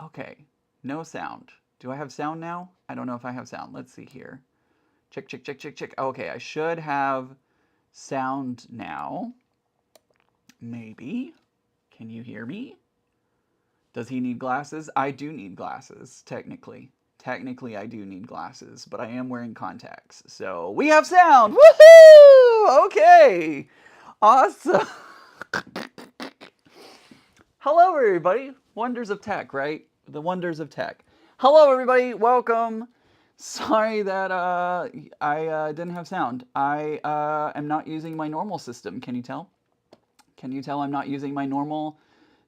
Okay, no sound. Do I have sound now? I don't know if I have sound. Let's see here. Check, check, check, check, check. Okay, I should have sound now. Maybe. Can you hear me? Does he need glasses? I do need glasses, technically. Technically, I do need glasses, but I am wearing contacts. So we have sound! Woohoo! Okay. Awesome. Hello, everybody. Wonders of tech, right? The wonders of tech. Hello, everybody. Welcome. Sorry that I didn't have sound. I am not using my normal system. Can you tell? Can you tell I'm not using my normal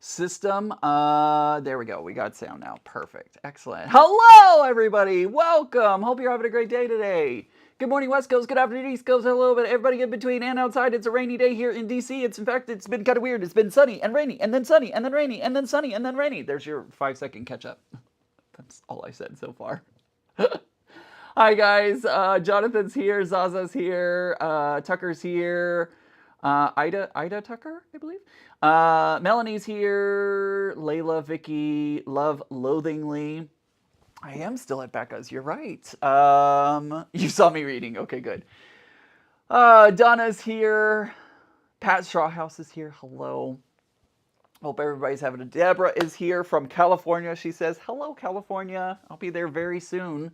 system? There we go. We got sound now. Perfect. Excellent. Hello, everybody. Welcome. Hope you're having a great day today. Good morning, West Coast. Good afternoon, East Coast. Hello, but everybody in between and outside. It's a rainy day here in DC. In fact, it's been kind of weird. It's been sunny and rainy and then sunny and then rainy and then sunny and then rainy. There's your 5-second catch up. That's all I said so far. Hi, guys. Jonathan's here. Zaza's here. Tucker's here. Ida Tucker, I believe. Melanie's here. Layla, Vicky, Love Loathingly. I am still at Becca's. You're right. You saw me reading. Okay, good. Donna's here. Pat Strawhouse is here. Hello. Hope everybody's having a. Deborah is here from California. She says, "Hello, California. I'll be there very soon."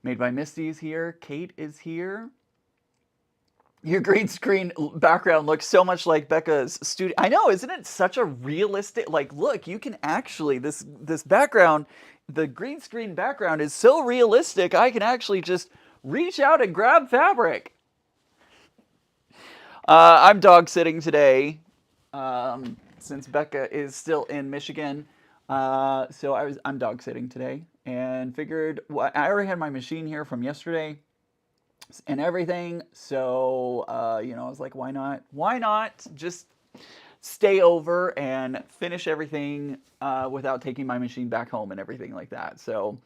Made by Misty is here. Kate is here. Your green screen background looks so much like Becca's studio. I know, isn't it such a realistic? Like, look, you can actually this background, the green screen background is so realistic. I can actually just reach out and grab fabric. I'm dog sitting today, since Becca is still in Michigan. So I'm dog sitting today, and figured I already had my machine here from yesterday and everything. So, I was like, why not? Why not just stay over and finish everything without taking my machine back home and everything like that. So,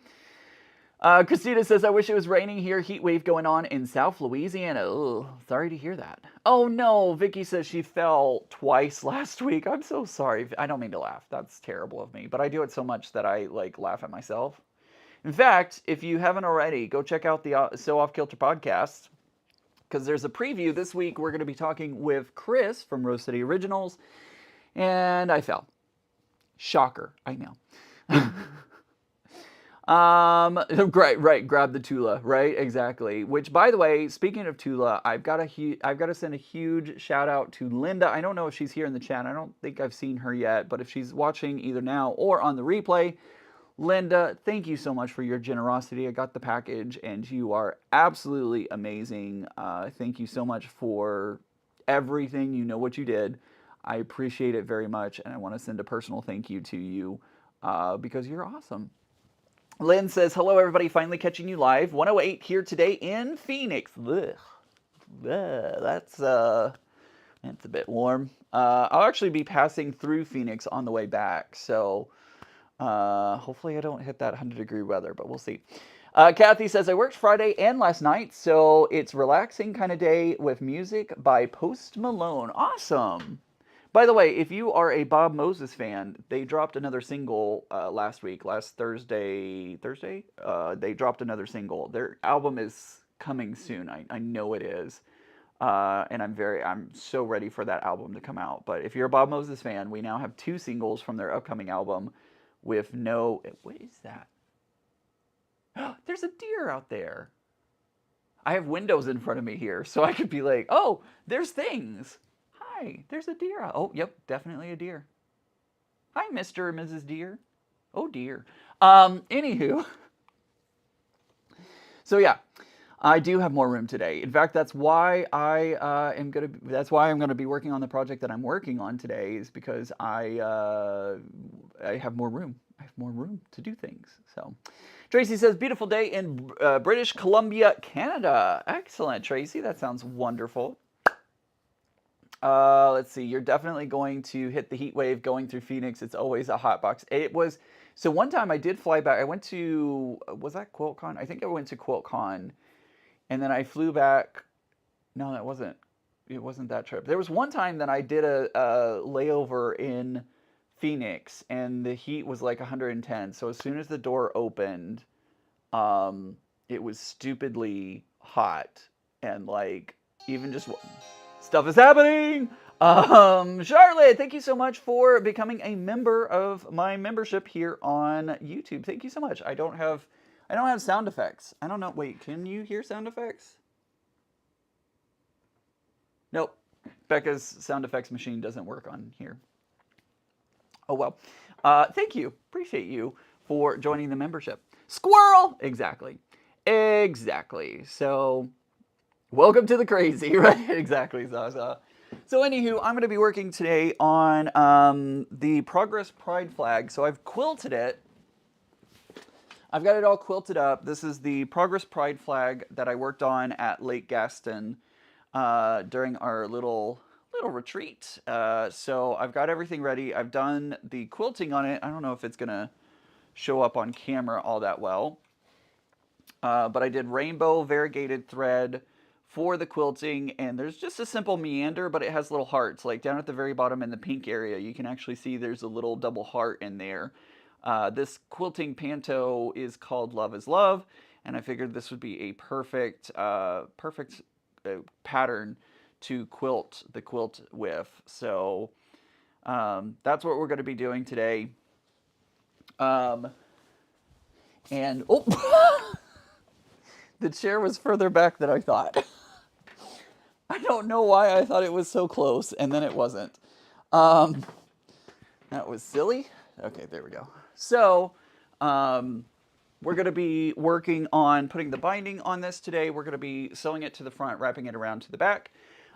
Christina says, I wish it was raining here. Heat wave going on in South Louisiana. Ugh, sorry to hear that. Oh no, Vicky says she fell twice last week. I'm so sorry. I don't mean to laugh. That's terrible of me. But I do it so much that I laugh at myself. In fact, if you haven't already, go check out the Sew Off Kilter podcast, because there's a preview. This week we're going to be talking with Chris from Rose City Originals, and I fell. Shocker, I know. Right, grab the Tula, right, exactly. Which, by the way, speaking of Tula, I've got to send a huge shout out to Linda. I don't know if she's here in the chat. I don't think I've seen her yet, but if she's watching either now or on the replay, Linda, thank you so much for your generosity. I got the package, and you are absolutely amazing. Thank you so much for everything. You know what you did. I appreciate it very much, and I want to send a personal thank you to you because you're awesome. Lynn says, hello, everybody. Finally catching you live. 108 here today in Phoenix. Ugh. That's a bit warm. I'll actually be passing through Phoenix on the way back, so hopefully I don't hit that 100-degree weather, but we'll see. Kathy says, I worked Friday and last night, so it's relaxing kind of day with music by Post Malone. Awesome. By the way, if you are a Bob Moses fan, they dropped another single last Thursday. They dropped another single. Their album is coming soon. I know it is. And I'm so ready for that album to come out. But if you're a Bob Moses fan, we now have 2 singles from their upcoming album with no... What is that? There's a deer out there. I have windows in front of me here, so I could be like, oh, there's things. Hi, there's a deer. Oh, yep, definitely a deer. Hi, Mr. and Mrs. Deer. Oh, dear. Anywho. So, yeah. I do have more room today. In fact, that's why I'm gonna be working on the project that I'm working on today, is because I have more room. I have more room to do things. So, Tracy says, beautiful day in British Columbia, Canada. Excellent, Tracy. That sounds wonderful. Let's see. You're definitely going to hit the heat wave going through Phoenix. It's always a hot box. It was. So one time I did fly back. I went to, was that QuiltCon? I think I went to QuiltCon. And then I flew back. No, that wasn't. It wasn't that trip. There was one time that I did a layover in Phoenix, and the heat was like 110. So as soon as the door opened, it was stupidly hot, and like even just stuff is happening. Charlotte, thank you so much for becoming a member of my membership here on YouTube. Thank you so much. I don't have sound effects. I don't know. Wait, can you hear sound effects? Nope. Becca's sound effects machine doesn't work on here. Oh well. Thank you. Appreciate you for joining the membership. Squirrel! Exactly. Exactly. So, welcome to the crazy, right? Exactly, Zaza. So, anywho, I'm going to be working today on the Progress Pride flag. So, I've quilted it. I've got it all quilted up. This is the Progress Pride flag that I worked on at Lake Gaston during our little retreat. So I've got everything ready. I've done the quilting on it. I don't know if it's gonna show up on camera all that well, but I did rainbow variegated thread for the quilting, and there's just a simple meander, but it has little hearts. Like down at the very bottom in the pink area, you can actually see there's a little double heart in there. This quilting panto is called Love is Love, and I figured this would be a perfect pattern to quilt the quilt with. So that's what we're going to be doing today. And oh, the chair was further back than I thought. I don't know why I thought it was so close, and then it wasn't. That was silly. Okay, there we go. So, we're going to be working on putting the binding on this today. We're going to be sewing it to the front, wrapping it around to the back.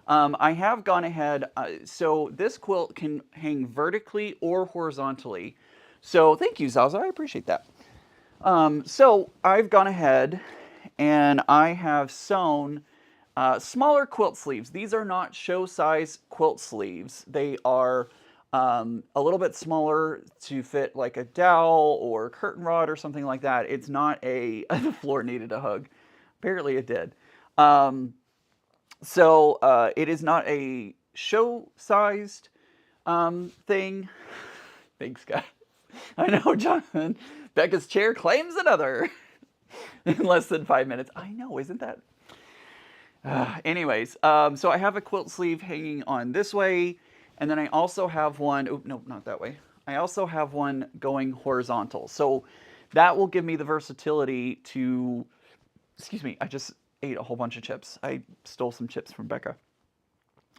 I have gone ahead, so this quilt can hang vertically or horizontally. So thank you, Zaza, I appreciate that. So I've gone ahead and I have sewn smaller quilt sleeves. These are not show size quilt sleeves. They are a little bit smaller to fit like a dowel or curtain rod or something like that. It's not a, the floor needed a hug. Apparently it did. So it is not a show-sized thing. Thanks, guys. I know, Jonathan. Becca's chair claims another in less than 5 minutes. I know, isn't that? Anyways, so I have a quilt sleeve hanging on this way, and then I also have one. Oh, no, not that way. I also have one going horizontal. So that will give me the versatility to. Excuse me. I just ate a whole bunch of chips. I stole some chips from Becca.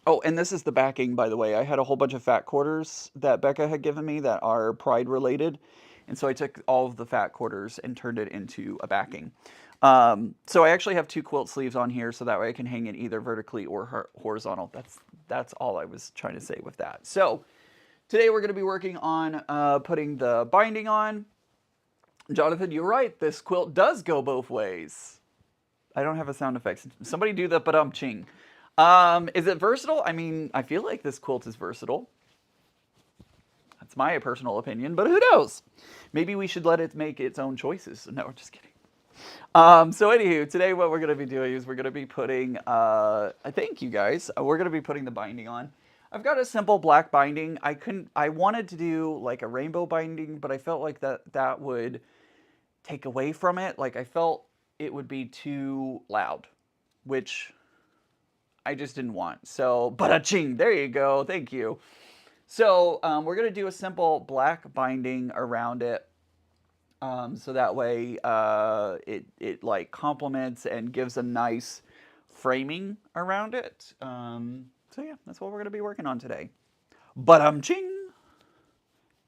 Oh, and this is the backing, by the way. I had a whole bunch of fat quarters that Becca had given me that are Pride related. And so I took all of the fat quarters and turned it into a backing. So I actually have two quilt sleeves on here, so that way I can hang it either vertically or horizontal. That's all I was trying to say with that. So today we're going to be working on putting the binding on. Jonathan, you're right. This quilt does go both ways. I don't have a sound effect. Somebody do the ba-dum-ching. Is it versatile? I mean, I feel like this quilt is versatile. That's my personal opinion, but who knows? Maybe we should let it make its own choices. No, just kidding. So anywho, today what we're going to be doing is we're going to be putting, thank you guys, we're going to be putting the binding on. I've got a simple black binding. I wanted to do like a rainbow binding, but I felt like that would take away from it. Like I felt it would be too loud, which I just didn't want. So, ba-da-ching, there you go, thank you. So we're going to do a simple black binding around it. So that way it like complements and gives a nice framing around it. So yeah, that's what we're going to be working on today. Ching.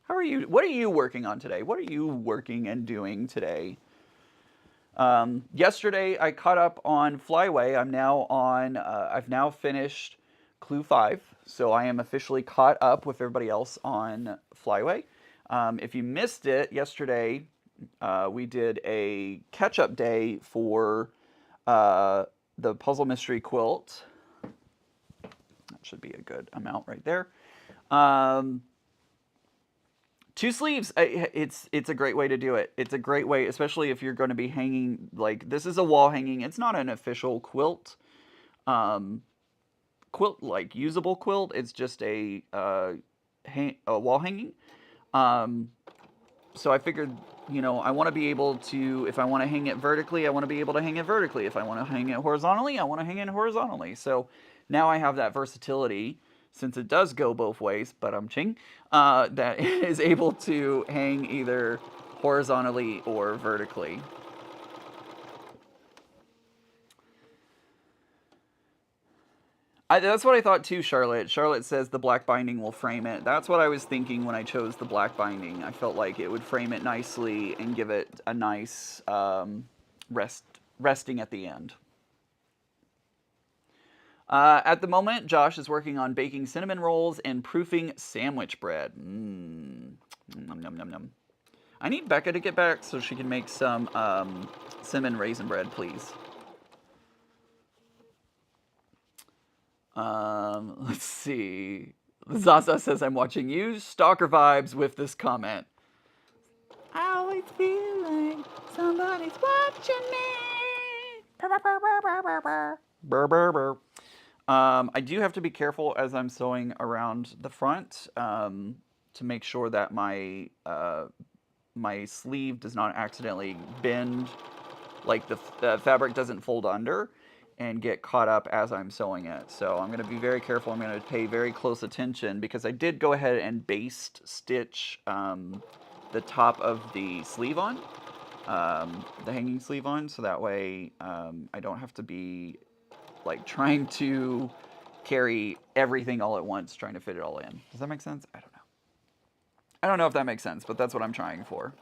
How are you? What are you working on today? What are you working and doing today? Yesterday I caught up on Flyway. I'm now on, I've now finished Clue 5. So I am officially caught up with everybody else on Flyway. If you missed it yesterday, we did a catch-up day for the Puzzle Mystery Quilt. That should be a good amount right there. 2 sleeves. It's a great way to do it. It's a great way, especially if you're going to be hanging, like, this is a wall hanging. It's not an official quilt. Quilt, like, usable quilt. It's just a wall hanging. Um, so I figured, you know, I want to be able to, if I want to hang it vertically, I want to be able to hang it vertically. If I want to hang it horizontally, I want to hang it horizontally. So now I have that versatility, since it does go both ways, but I'm ching, that is able to hang either horizontally or vertically. That's what I thought too, Charlotte. Charlotte says the black binding will frame it. That's what I was thinking when I chose the black binding. I felt like it would frame it nicely and give it a nice resting at the end. At the moment, Josh is working on baking cinnamon rolls and proofing sandwich bread. Num, num, num, num. I need Becca to get back so she can make some cinnamon raisin bread, please. Let's see. Zaza says I'm watching you. Stalker vibes with this comment. I always feel like somebody's watching me. Burr, burr, burr. I do have to be careful as I'm sewing around the front to make sure that my sleeve does not accidentally bend, like the fabric doesn't fold under and get caught up as I'm sewing it. So I'm going to be very careful. I'm going to pay very close attention because I did go ahead and baste stitch the top of the sleeve on, the hanging sleeve on, so that way I don't have to be like trying to carry everything all at once, trying to fit it all in. Does that make sense? I don't know. I don't know if that makes sense, but that's what I'm trying for.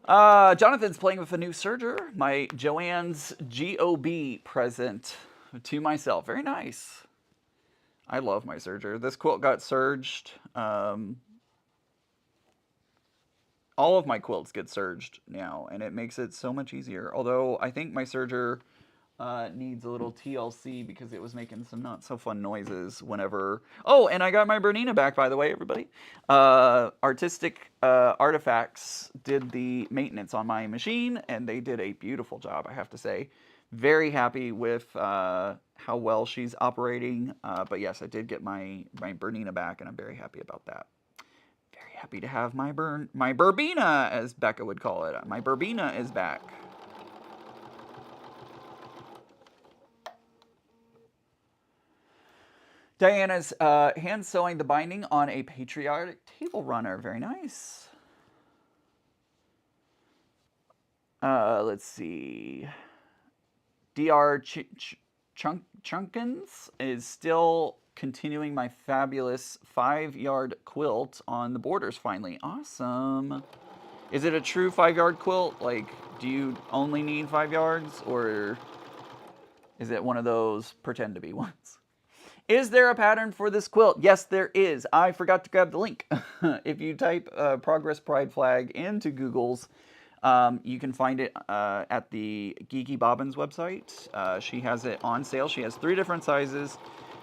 Jonathan's playing with a new serger. My Joann's GOB present to myself. Very nice. I love my serger. This quilt got serged. All of my quilts get serged now, and it makes it so much easier. Although I think my serger needs a little TLC because it was making some not so fun noises whenever. Oh, and I got my Bernina back, by the way, everybody. Artistic Artifacts did the maintenance on my machine, and they did a beautiful job, I have to say. Very happy with how well she's operating. But yes, I did get my Bernina back, and I'm very happy about that. Very happy to have my Burbina, as Becca would call it. My Burbina is back. Diana's hand sewing the binding on a patriotic table runner. Very nice. Let's see. Dr. Chunkins is still continuing my fabulous 5-yard quilt on the borders finally. Awesome. Is it a true 5-yard quilt? Like, do you only need 5 yards, or is it one of those pretend to be ones? Is there a pattern for this quilt? Yes, there is. I forgot to grab the link. If you type Progress Pride Flag into Google's, you can find it at the Geeky Bobbins website. She has it on sale. She has 3 different sizes.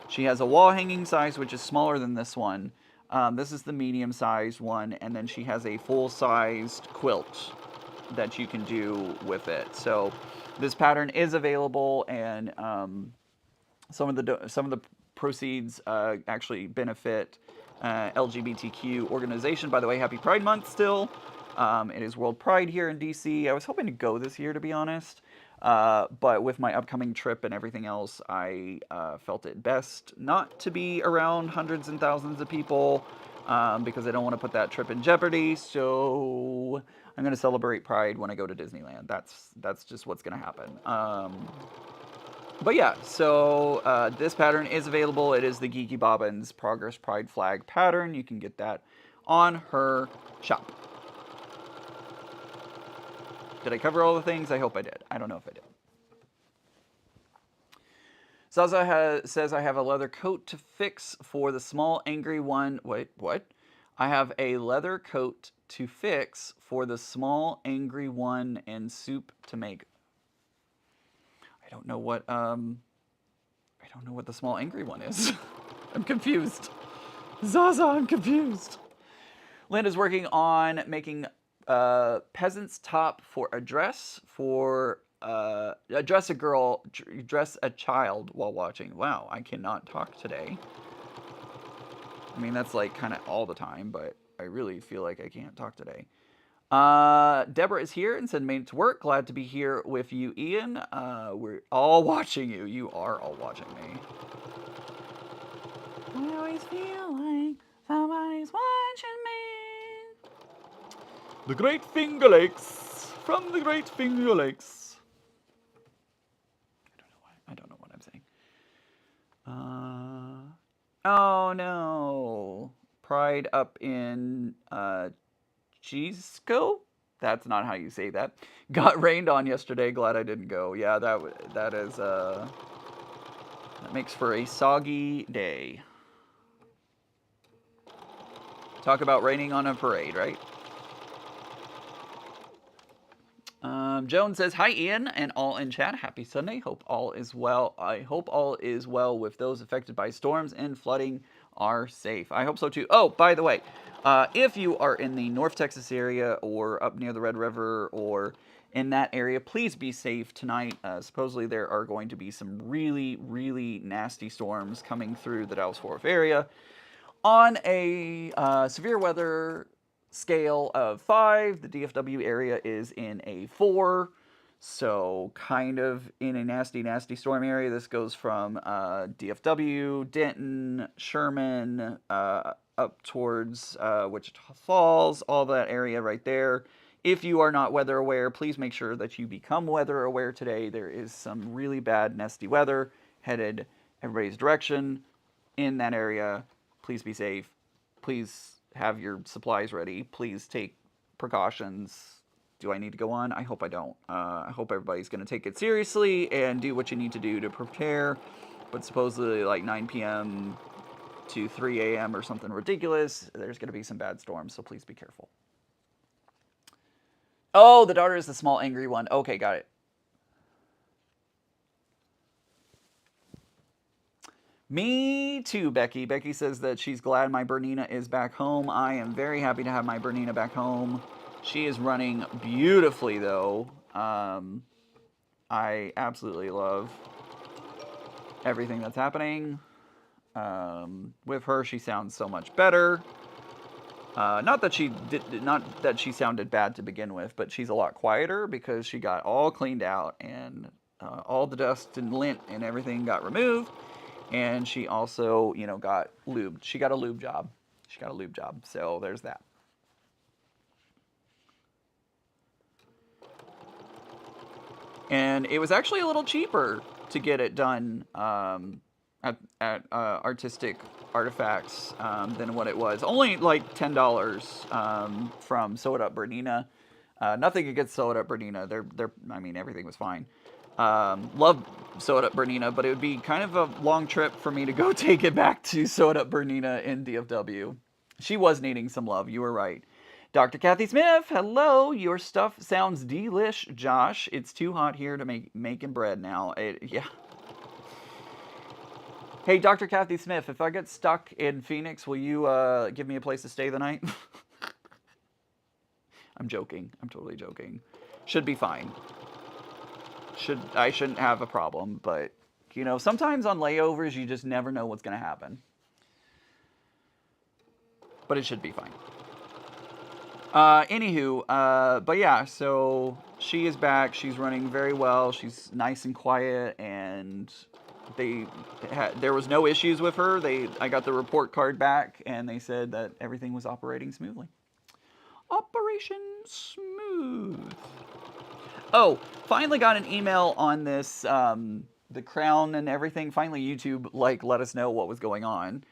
She has a wall hanging size, which is smaller than this one. This is the medium-sized one, and then she has a full-sized quilt that you can do with it. So this pattern is available, and some of the proceeds actually benefit LGBTQ organization. By the way, happy Pride Month still. It is World Pride here in DC. I was hoping to go this year, to be honest. But with my upcoming trip and everything else, I felt it best not to be around hundreds and thousands of people because I don't want to put that trip in jeopardy. So I'm going to celebrate Pride when I go to Disneyland. That's just what's going to happen. But yeah, so this pattern is available. It is the Geeky Bobbins Progress Pride Flag pattern. You can get that on her shop. Did I cover all the things? I hope I did. I don't know if I did. Zaza says I have a leather coat to fix for the small angry one. Wait, what? I have a leather coat to fix for the small angry one and soup to make. I don't know what the small angry one is. I'm confused. Zaza, I'm confused. Linda's working on making peasant's top for a dress for dress a child while watching. Wow, I cannot talk today. I mean, that's like kind of all the time, but I really feel like I can't talk today. Deborah is here and said, made it to work. Glad to be here with you, Ian. We're all watching you. You are all watching me. I always feel like somebody's watching me. The Great Finger Lakes. From the Great Finger Lakes. I don't know what I'm saying. Oh no. Pride up in Gisco? That's not how you say that. Got rained on yesterday. Glad I didn't go. Yeah, that makes for a soggy day. Talk about raining on a parade, right? Joan says, hi, Ian, and all in chat. Happy Sunday. Hope all is well. I hope all is well with those affected by storms and flooding are safe. I hope so, too. Oh, by the way, if you are in the North Texas area or up near the Red River or in that area, please be safe tonight. Supposedly there are going to be some really, really nasty storms coming through the Dallas-Fort Worth area. On a severe weather scale of 5, the DFW area is in a 4. So kind of in a nasty, nasty storm area. This goes from DFW, Denton, Sherman, up towards Wichita Falls, all that area right there. If you are not weather aware, please make sure that you become weather aware today. There is some really bad, nasty weather headed everybody's direction in that area. Please be safe. Please have your supplies ready. Please take precautions. Do I need to go on? I hope I don't. I hope everybody's going to take it seriously and do what you need to do to prepare. But supposedly like 9 p.m. to 3 a.m. or something ridiculous, there's going to be some bad storms, so please be careful. Oh, the daughter is the small angry one. Okay, got it. Me too, Becky. Becky says that she's glad my Bernina is back home. I am very happy to have my Bernina back home. She is running beautifully, though. I absolutely love everything that's happening. With her, she sounds so much better. Not that she sounded bad to begin with, but she's a lot quieter because she got all cleaned out and all the dust and lint and everything got removed. And she also, got lubed. She got a lube job. So there's that. And it was actually a little cheaper to get it done at Artistic Artifacts than what it was. Only like $10 from Sewed Up Bernina. Nothing against Sewed Up Bernina. Everything was fine. Love Sewed Up Bernina, but it would be kind of a long trip for me to go take it back to Sewed Up Bernina in DFW. She was needing some love. You were right. Dr. Kathy Smith, hello. Your stuff sounds delish, Josh. It's too hot here to making bread now. Yeah. Hey, Dr. Kathy Smith, if I get stuck in Phoenix, will you give me a place to stay the night? I'm joking. I'm totally joking. Should be fine. I shouldn't have a problem, but sometimes on layovers you just never know what's going to happen. But it should be fine. But yeah, so she is back. She's running very well. She's nice and quiet, and there was no issues with her. I got the report card back, and they said that everything was operating smoothly. Operation Smooth. Oh, finally got an email on this, the crown and everything. Finally, YouTube let us know what was going on.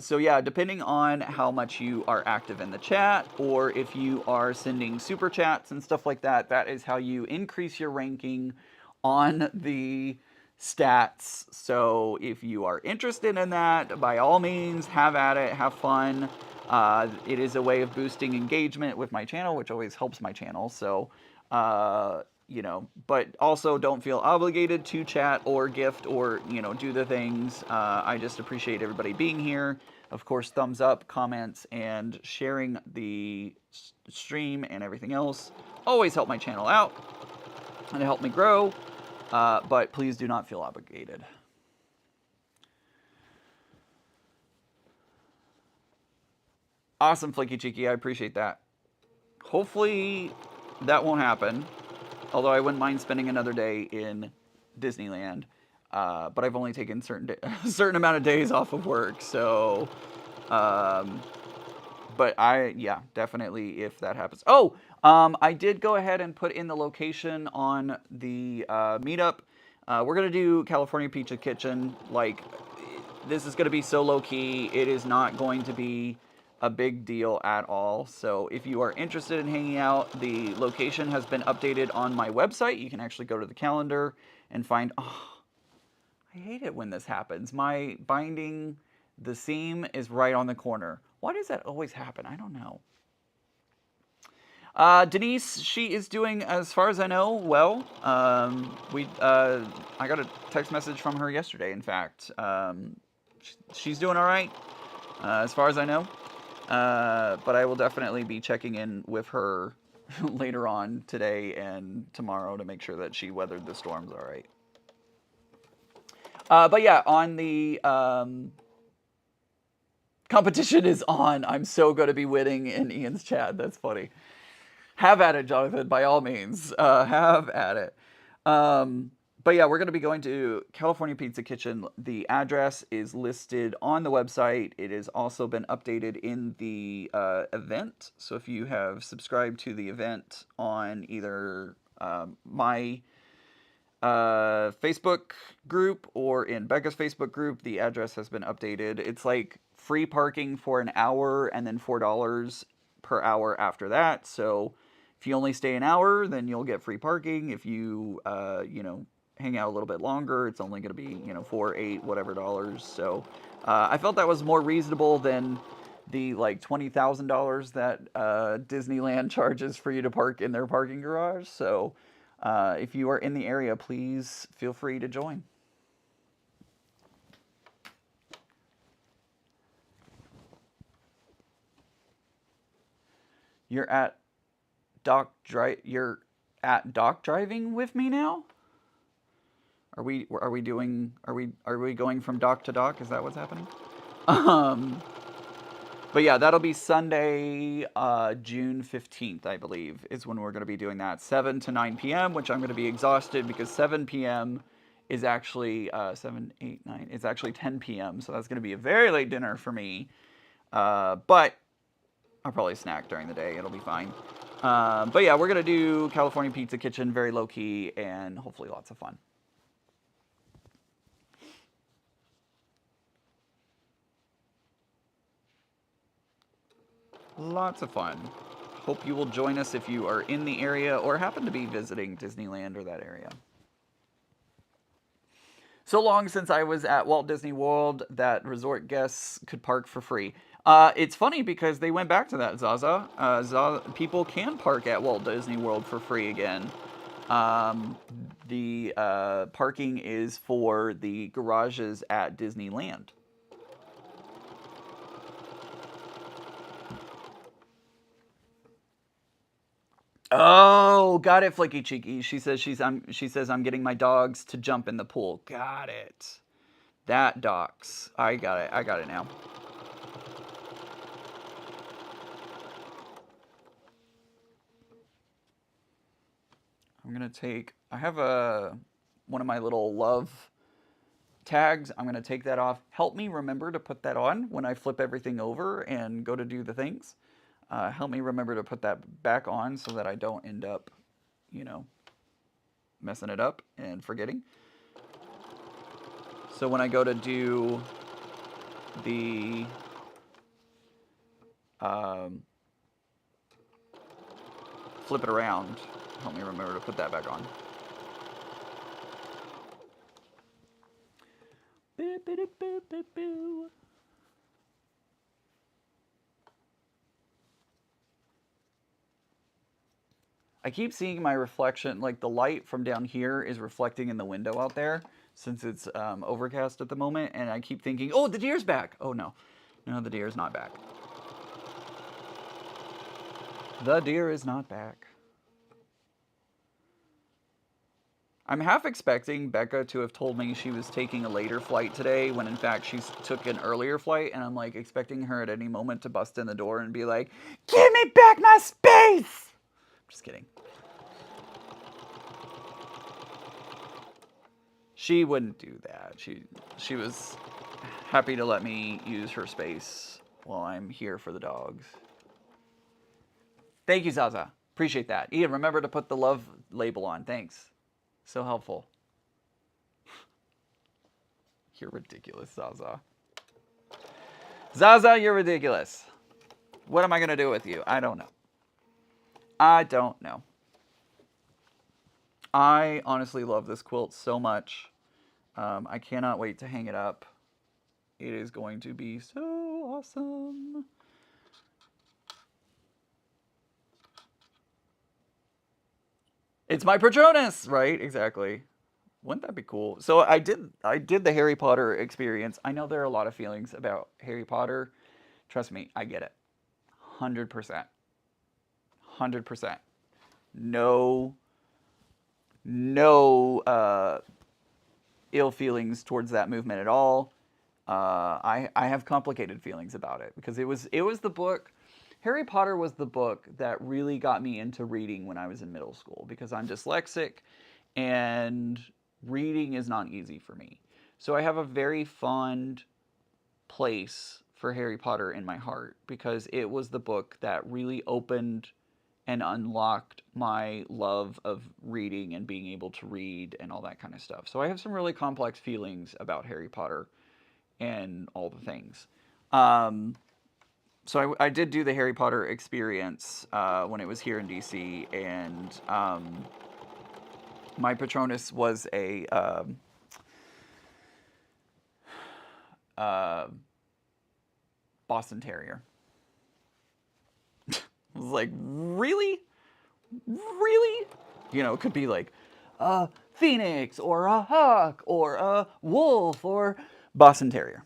So yeah, depending on how much you are active in the chat, or if you are sending super chats and stuff like that, that is how you increase your ranking on the stats. So if you are interested in that, by all means, have at it, have fun. It is a way of boosting engagement with my channel, which always helps my channel. So, but also don't feel obligated to chat or gift or, do the things. I just appreciate everybody being here. Of course, thumbs up, comments, and sharing the stream and everything else always help my channel out and help me grow. But please do not feel obligated. Awesome, Flicky Cheeky. I appreciate that. Hopefully that won't happen. Although I wouldn't mind spending another day in Disneyland. But I've only taken a certain amount of days off of work. So, um, but yeah, definitely if that happens. Oh, I did go ahead and put in the location on the meetup. We're going to do California Pizza Kitchen. Like, this is going to be so low key. It is not going to be a big deal at all. So if you are interested in hanging out, the location has been updated on my website. You can actually go to the calendar and find. Oh, I hate it when this happens. My binding, the seam is right on the corner. Why does that always happen? I don't know. Denise, she is doing, as far as I know, well. I got a text message from her yesterday, in fact. She's doing all right, as far as I know. But I will definitely be checking in with her later on today and tomorrow to make sure that she weathered the storms all right. But yeah, on the competition is on. I'm so going to be winning in Ian's chat. That's funny. Have at it, Jonathan, by all means. Have at it. But yeah, we're going to be going to California Pizza Kitchen. The address is listed on the website. It has also been updated in the event. So if you have subscribed to the event on either my Facebook group or in Becca's Facebook group, the address has been updated. It's like free parking for an hour and then $4 per hour after that. So if you only stay an hour, then you'll get free parking. If you, hang out a little bit longer, it's only going to be, $4, $8, whatever dollars. So I felt that was more reasonable than the like $20,000 that Disneyland charges for you to park in their parking garage. So if you are in the area, please feel free to join. You're at You're at dock driving with me now? Are we going from dock to dock? Is that what's happening? Um, but yeah, that'll be Sunday, June 15th, I believe, is when we're going to be doing that. 7 to 9 p.m., which I'm going to be exhausted because 7 p.m. is actually 7, 8, 9. It's actually 10 p.m., so that's going to be a very late dinner for me. But I'll probably snack during the day. It'll be fine. But yeah, we're going to do California Pizza Kitchen, very low key, and hopefully lots of fun. Lots of fun. Hope you will join us if you are in the area or happen to be visiting Disneyland or that area. So long since I was at Walt Disney World that resort guests could park for free. It's funny because they went back to that, Zaza. People can park at Walt Disney World for free again. The parking is for the garages at Disneyland. Oh, got it, Flicky Cheeky. She says I'm getting my dogs to jump in the pool. Got it. That docks. I got it. I got it now. I'm gonna take. I have one of my little love tags. I'm gonna take that off. Help me remember to put that on when I flip everything over and go to do the things. Help me remember to put that back on so that I don't end up, messing it up and forgetting. So when I go to do the flip it around, help me remember to put that back on. I keep seeing my reflection, like the light from down here is reflecting in the window out there since it's overcast at the moment, and I keep thinking, oh, the deer's back. Oh, no. No, the deer is not back. The deer is not back. I'm half expecting Becca to have told me she was taking a later flight today when in fact she took an earlier flight, and I'm like expecting her at any moment to bust in the door and be like, "Give me back my space!" Just kidding. She wouldn't do that. She was happy to let me use her space while I'm here for the dogs. Thank you, Zaza. Appreciate that. Ian, remember to put the love label on. Thanks. So helpful. You're ridiculous, Zaza. Zaza, you're ridiculous. What am I going to do with you? I don't know. I don't know. I honestly love this quilt so much. I cannot wait to hang it up. It is going to be so awesome. It's my Patronus, right? Exactly. Wouldn't that be cool? So I did the Harry Potter experience. I know there are a lot of feelings about Harry Potter. Trust me, I get it. 100%. 100%. No no ill feelings towards that movement at all. I have complicated feelings about it because it was the book. Harry Potter was the book that really got me into reading when I was in middle school because I'm dyslexic and reading is not easy for me. So I have a very fond place for Harry Potter in my heart because it was the book that really opened and unlocked my love of reading and being able to read and all that kind of stuff. So I have some really complex feelings about Harry Potter and all the things. Um, so I did do the Harry Potter experience when it was here in DC, and my Patronus was a uh, Boston Terrier. I was like, really? Really? It could be like a phoenix or a hawk or a wolf or Boston Terrier.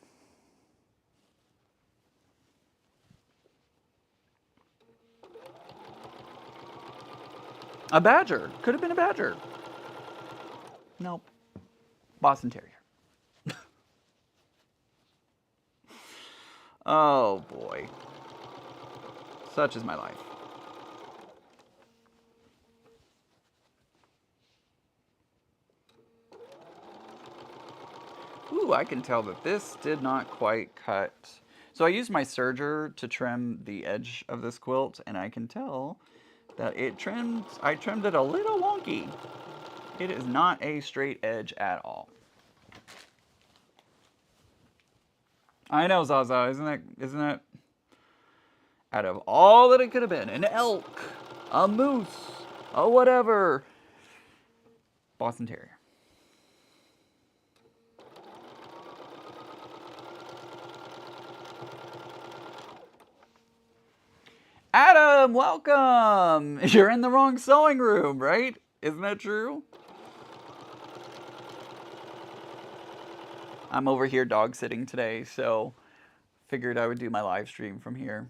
A badger. Could have been a badger. Nope. Boston Terrier. Oh boy. Such is my life. Ooh, I can tell that this did not quite cut. So I used my serger to trim the edge of this quilt, and I can tell that I trimmed it a little wonky. It is not a straight edge at all. I know, Zaza, isn't that out of all that it could have been, an elk, a moose, a whatever, Boston Terrier. Adam, welcome. You're in the wrong sewing room, right? Isn't that true? I'm over here dog sitting today, so figured I would do my live stream from here.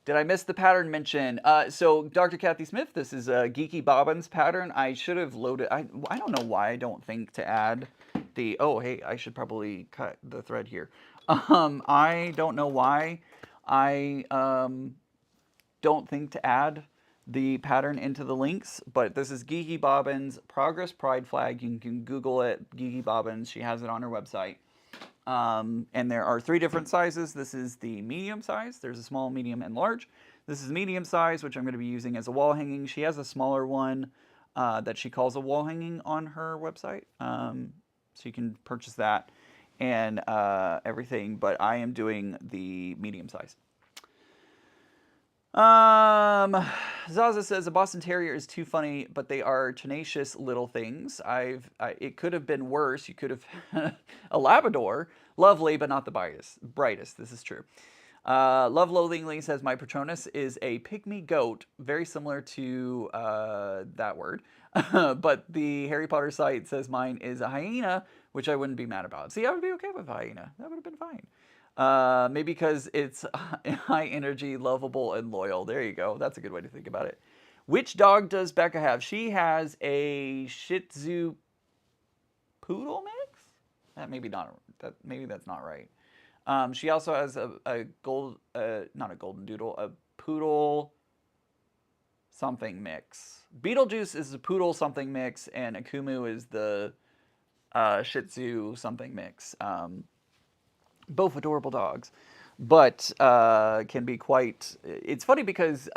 Did I miss the pattern mention? So Dr. Kathy Smith, this is a Geeky Bobbins pattern. I should have loaded. I don't know why I don't think to add the. Oh, hey, I should probably cut the thread here. I don't know why I don't think to add the pattern into the links, but this is Geeky Bobbins Progress Pride Flag. You can Google it, Geeky Bobbins. She has it on her website. And there are 3 different sizes. This is the medium size. There's a small, medium, and large. This is medium size, which I'm going to be using as a wall hanging. She has a smaller one that she calls a wall hanging on her website. So you can purchase that and everything, but I am doing the medium size. Zaza says a Boston Terrier is too funny, but they are tenacious little things. It could have been worse. You could have a Labrador, lovely, but not the brightest. This is true. Love Loathingly says my Patronus is a pygmy goat, very similar to that word. But the Harry Potter site says mine is a hyena, which I wouldn't be mad about. See, I would be okay with hyena. That would have been fine. Maybe because it's high energy, lovable, and loyal. There you go. That's a good way to think about it. Which dog does Becca have? She has a Shih Tzu poodle mix. Maybe that's not right. She also has a not a golden doodle, a poodle something mix. Beetlejuice is a poodle something mix, and Akumu is the Shih Tzu something mix. Both adorable dogs, but can be quite. It's funny because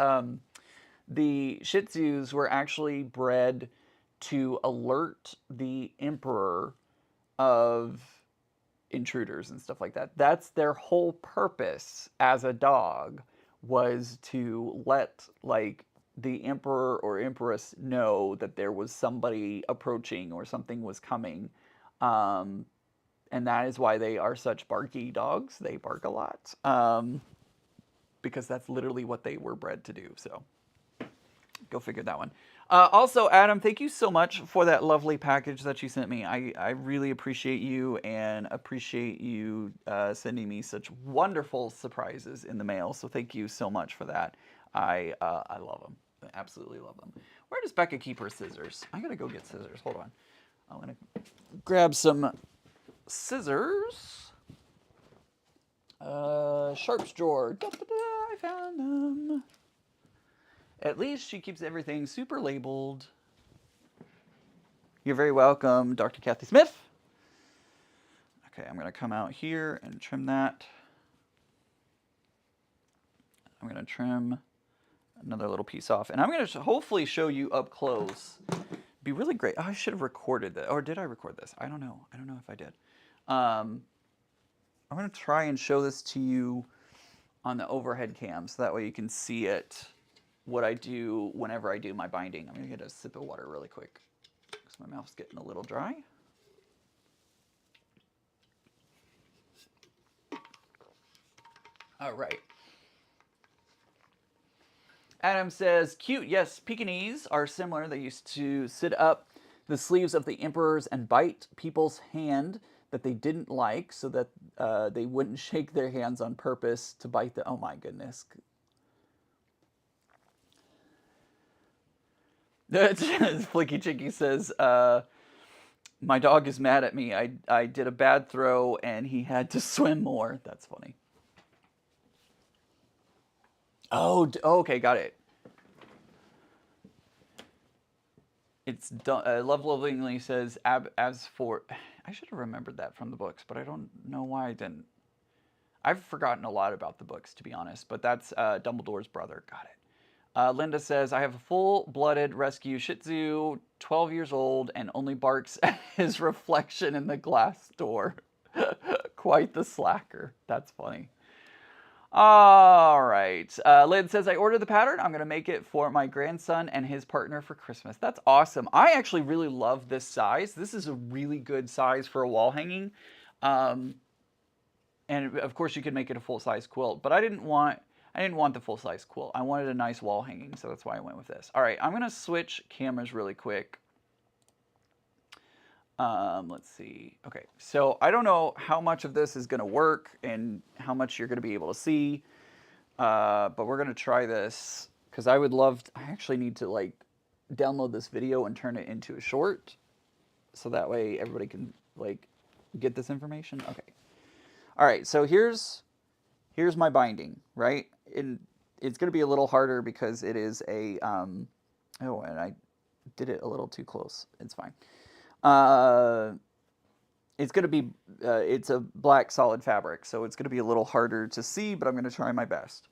the Shih Tzus were actually bred to alert the emperor of intruders and stuff like that. That's their whole purpose as a dog, was to let like the emperor or empress know that there was somebody approaching or something was coming. Um, and that is why they are such barky dogs. They bark a lot because that's literally what they were bred to do. So go figure that one. Also, Adam, thank you so much for that lovely package that you sent me. I really appreciate you and appreciate you sending me such wonderful surprises in the mail. So thank you so much for that. I love them. I absolutely love them. Where does Becca keep her scissors? I gotta go get scissors. Hold on. I'm gonna grab some scissors. Sharps drawer. Da, da, da, I found them. At least she keeps everything super labeled. You're very welcome, Dr. Kathy Smith. Okay, I'm going to come out here and trim that. I'm going to trim another little piece off. And I'm going to hopefully show you up close. Be really great. Oh, I should have recorded that. Or did I record this? I don't know. I don't know if I did. I'm going to try and show this to you on the overhead cam so that way you can see it. What I do whenever I do my binding. I'm going to get a sip of water really quick because my mouth's getting a little dry. All right. Adam says, cute, yes, Pekingese are similar. They used to sit up the sleeves of the emperors and bite people's hand that they didn't like so that they wouldn't shake their hands on purpose to bite the, oh my goodness. Flicky Chicky says, my dog is mad at me. I did a bad throw and he had to swim more. That's funny. Oh, okay, got it. It's done. Love Lovingly says, as for, I should have remembered that from the books, but I don't know why I didn't. I've forgotten a lot about the books, to be honest, but that's Dumbledore's brother. Got it. Linda says, I have a full-blooded rescue Shih Tzu, 12 years old, and only barks at his reflection in the glass door. Quite the slacker. That's funny. All right. Lynn says, I ordered the pattern. I'm going to make it for my grandson and his partner for Christmas. That's awesome. I actually really love this size. This is a really good size for a wall hanging. And of course, you could make it a full-size quilt, but I didn't want the full-size quilt. I wanted a nice wall hanging, so that's why I went with this. All right, I'm going to switch cameras really quick. Let's see. Okay, so I don't know how much of this is going to work and how much you're going to be able to see, but we're going to try this because I would love I actually need to like download this video and turn it into a short so that way everybody can like get this information. Okay. All right, so here's my binding, right? And it's going to be a little harder because it is a, oh, and I did it a little too close. It's fine. It's going to be, it's a black solid fabric, so it's going to be a little harder to see, but I'm going to try my best.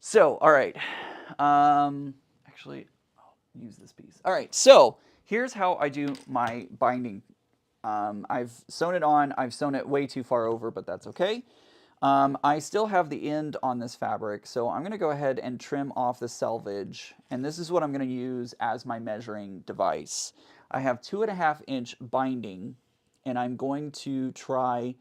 So, all right. Actually, I'll use this piece. All right, so here's how I do my binding. I've sewn it on. I've sewn it way too far over, but that's okay. I still have the end on this fabric, so I'm going to go ahead and trim off the selvage, and this is what I'm going to use as my measuring device. I have 2.5 inch binding, and I'm going to try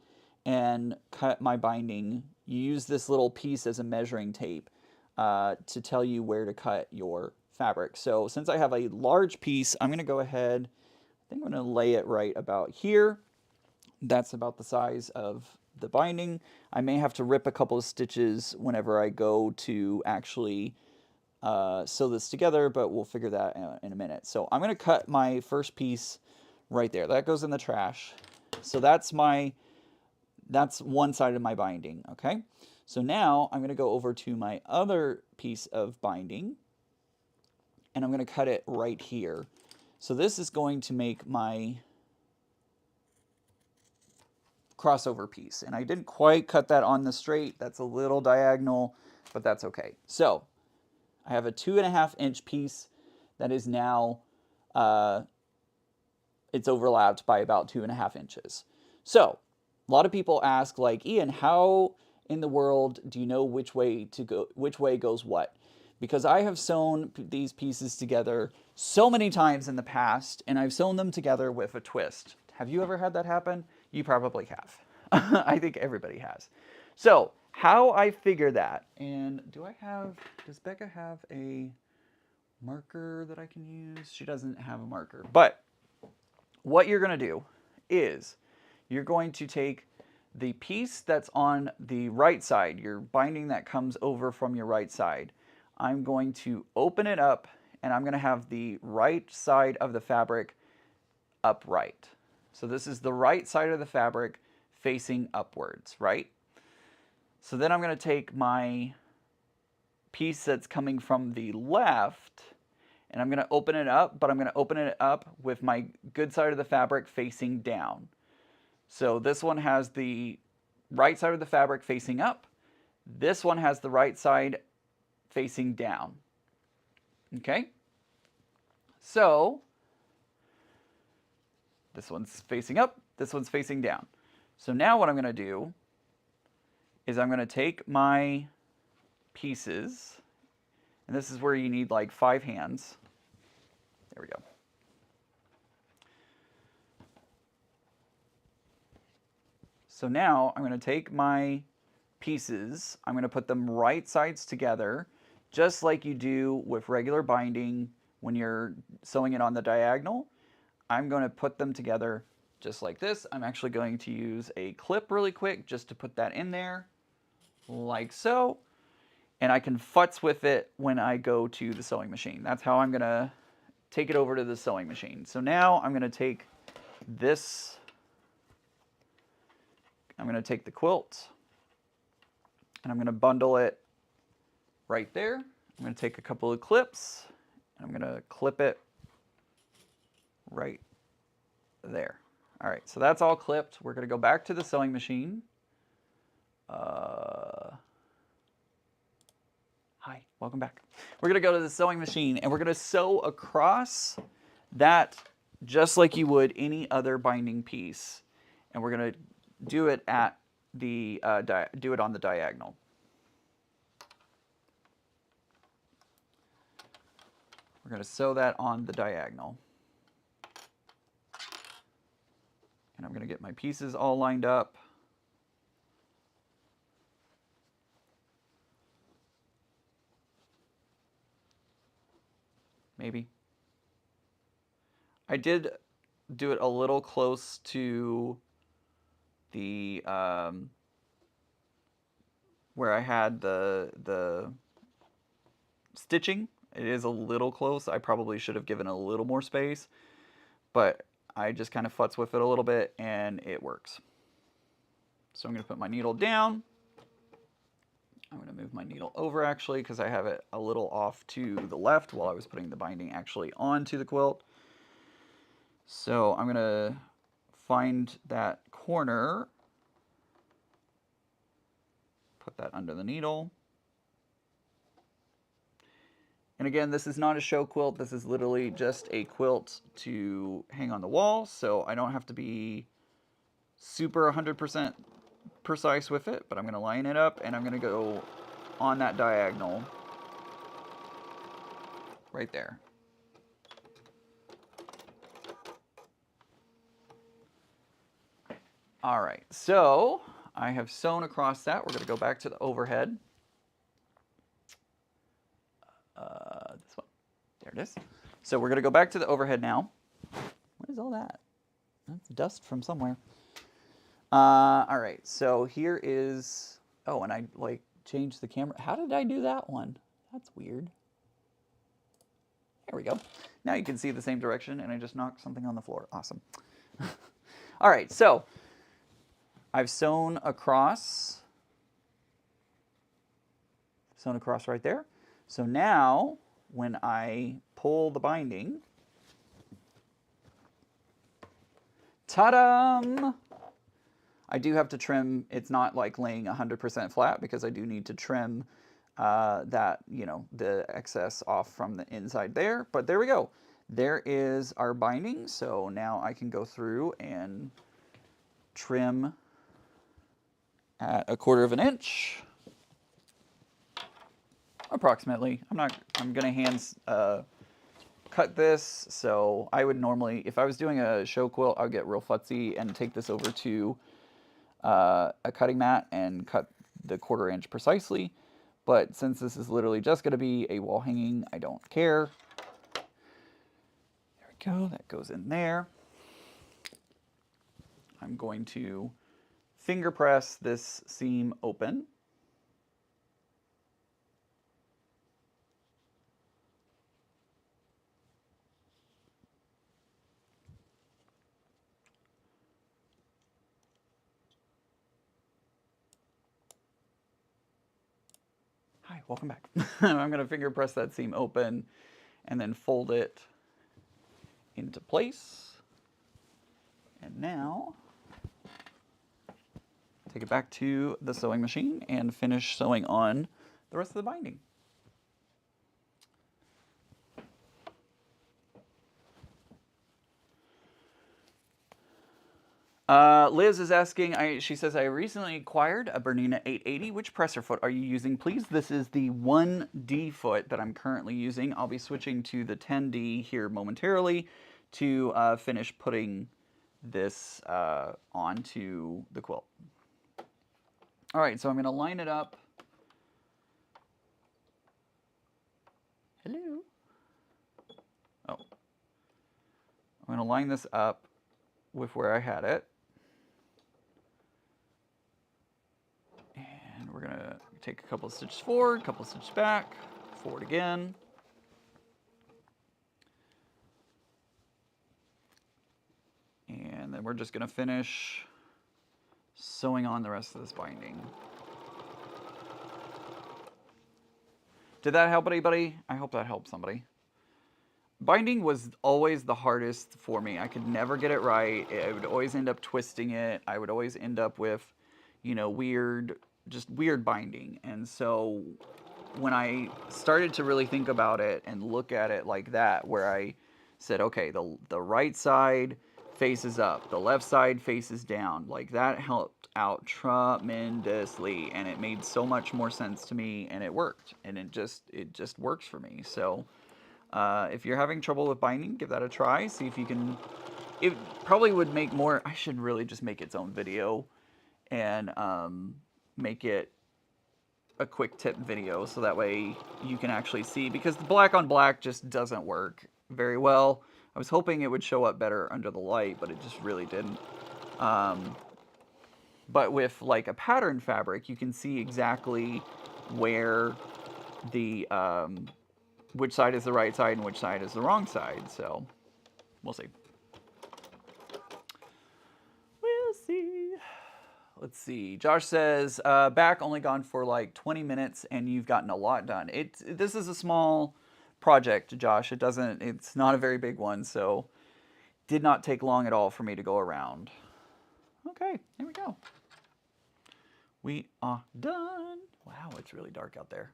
and cut my binding. You use this little piece as a measuring tape to tell you where to cut your fabric. So since I have a large piece, I'm going to go ahead, I think I'm going to lay it right about here. That's about the size of the binding. I may have to rip a couple of stitches whenever I go to actually sew this together, but we'll figure that out in a minute. So I'm going to cut my first piece right there. That goes in the trash. So that's one side of my binding, okay? So now I'm going to go over to my other piece of binding, and I'm going to cut it right here. So this is going to make my crossover piece. And I didn't quite cut that on the straight. That's a little diagonal, but that's okay. So I have a 2.5 inch piece that is now, it's overlapped by about 2.5 inches. So a lot of people ask, like, Ian, how in the world do you know which way to go, which way goes what? Because I have sewn these pieces together so many times in the past, and I've sewn them together with a twist. Have you ever had that happen? You probably have. I think everybody has. So how I figure that, and does Becca have a marker that I can use? She doesn't have a marker, but what you're going to do is you're going to take the piece that's on the right side, your binding that comes over from your right side. I'm going to open it up, and I'm going to have the right side of the fabric upright. So this is the right side of the fabric facing upwards, right? So then I'm going to take my piece that's coming from the left, and I'm going to open it up, but I'm going to open it up with my good side of the fabric facing down. So this one has the right side of the fabric facing up. This one has the right side facing down. Okay? So this one's facing up, this one's facing down. So now what I'm going to do is I'm going to take my pieces, and this is where you need like 5 hands. There we go. So now I'm going to take my pieces, I'm going to put them right sides together, just like you do with regular binding when you're sewing it on the diagonal. I'm going to put them together just like this. I'm actually going to use a clip really quick just to put that in there, like so. And I can futz with it when I go to the sewing machine. That's how I'm going to take it over to the sewing machine. So now I'm going to take this, I'm going to take the quilt, and I'm going to bundle it right there. I'm going to take a couple of clips, and I'm going to clip it right there. All right, so that's all clipped. We're going to go back to the sewing machine. Hi, welcome back. We're going to go to the sewing machine, and we're going to sew across that just like you would any other binding piece. And we're going to do it at the do it on the diagonal. We're going to sew that on the diagonal. And I'm going to get my pieces all lined up. Maybe. I did do it a little close to the where I had the stitching. It is a little close. I probably should have given a little more space, but I just kind of futz with it a little bit and it works. So I'm going to put my needle down. I'm going to move my needle over actually because I have it a little off to the left while I was putting the binding actually onto the quilt. So I'm going to find that corner, put that under the needle. And again, this is not a show quilt. This is literally just a quilt to hang on the wall, so I don't have to be super 100% precise with it, but I'm going to line it up, and I'm going to go on that diagonal right there. All right, so I have sewn across that. We're going to go back to the overhead. This one. There it is. So we're going to go back to the overhead now. What is all that? That's dust from somewhere. All right, so here is... Oh, and I like changed the camera. How did I do that one? That's weird. There we go. Now you can see the same direction, and I just knocked something on the floor. Awesome. All right, so I've sewn across right there. So now when I pull the binding, ta-da! I do have to trim. It's not like laying 100% flat because I do need to trim that, you know, the excess off from the inside there. But there we go. There is our binding. So now I can go through and trim at 1/4 of an inch, approximately. I'm gonna hand cut this. So I would normally, if I was doing a show quilt, I would get real futzy and take this over to a cutting mat and cut the 1/4 inch precisely. But since this is literally just going to be a wall hanging, I don't care. There we go. That goes in there. I'm going to finger press this seam open. Hi, welcome back. I'm going to finger press that seam open and then fold it into place. And now take it back to the sewing machine and finish sewing on the rest of the binding. Liz is asking, she says, I recently acquired a Bernina 880. Which presser foot are you using, please? This is the 1D foot that I'm currently using. I'll be switching to the 10D here momentarily to finish putting this onto the quilt. All right, so I'm going to line it up. Hello. Oh. I'm going to line this up with where I had it. And we're going to take a couple of stitches forward, a couple of stitches back, forward again. And then we're just going to finish sewing on the rest of this binding. Did that help anybody? I hope that helped somebody. Binding was always the hardest for me. I could never get it right. I would always end up twisting it. I would always end up with, you know, just weird binding. And so when I started to really think about it and look at it like that, where I said, okay, the right side faces up, the left side faces down, like that helped out tremendously, and it made so much more sense to me, and it worked, and it just works for me. So if you're having trouble with binding, give that a try. See if you can. It probably would make more. I should really just make its own video and make it a quick tip video so that way you can actually see, because the black on black just doesn't work very well. I was hoping it would show up better under the light, but it just really didn't. But with like a pattern fabric, you can see exactly where the which side is the right side and which side is the wrong side. So we'll see. We'll see. Let's see. Josh says, back only gone for like 20 minutes and you've gotten a lot done. This is a small project, Josh. It's not a very big one, so did not take long at all for me to go around. Okay, there we go. We are done. Wow, it's really dark out there.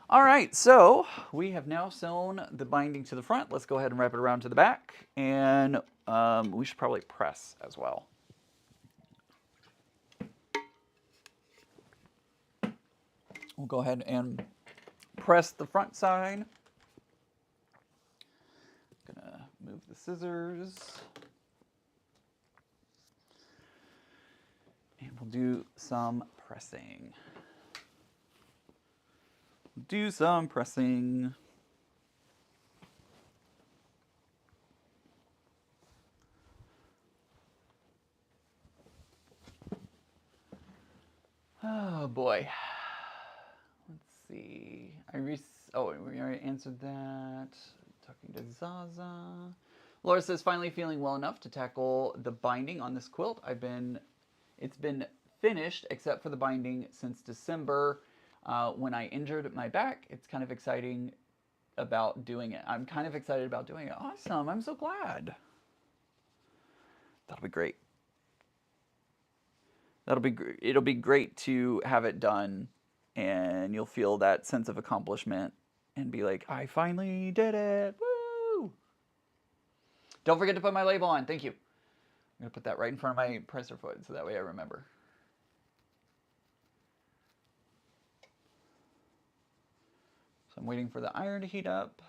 All right, so we have now sewn the binding to the front. Let's go ahead and wrap it around to the back, and we should probably press as well. We'll go ahead and press the front side. Gonna move the scissors. And we'll do some pressing. Do some pressing. Oh boy. Let's see. Oh, we already answered that. Talking to Zaza. Laura says, finally feeling well enough to tackle the binding on this quilt. It's been finished except for the binding since December when I injured my back. It's kind of exciting about doing it. I'm kind of excited about doing it. Awesome. I'm so glad. That'll be great. It'll be great to have it done, and you'll feel that sense of accomplishment and be like, I finally did it. Woo! Don't forget to put my label on. Thank you. I'm going to put that right in front of my presser foot so that way I remember. So I'm waiting for the iron to heat up.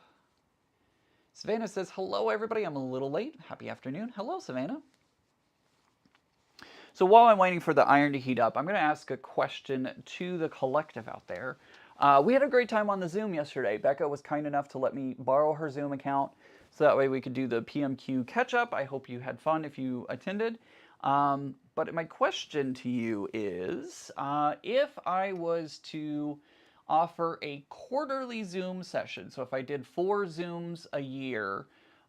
Savannah says, hello, everybody. I'm a little late. Happy afternoon. Hello, Savannah. So while I'm waiting for the iron to heat up, I'm going to ask a question to the collective out there. We had a great time on the Zoom yesterday. Becca was kind enough to let me borrow her Zoom account so that way we could do the PMQ catch-up. I hope you had fun if you attended. But my question to you is, if I was to offer a quarterly Zoom session, so if I did 4 Zooms a year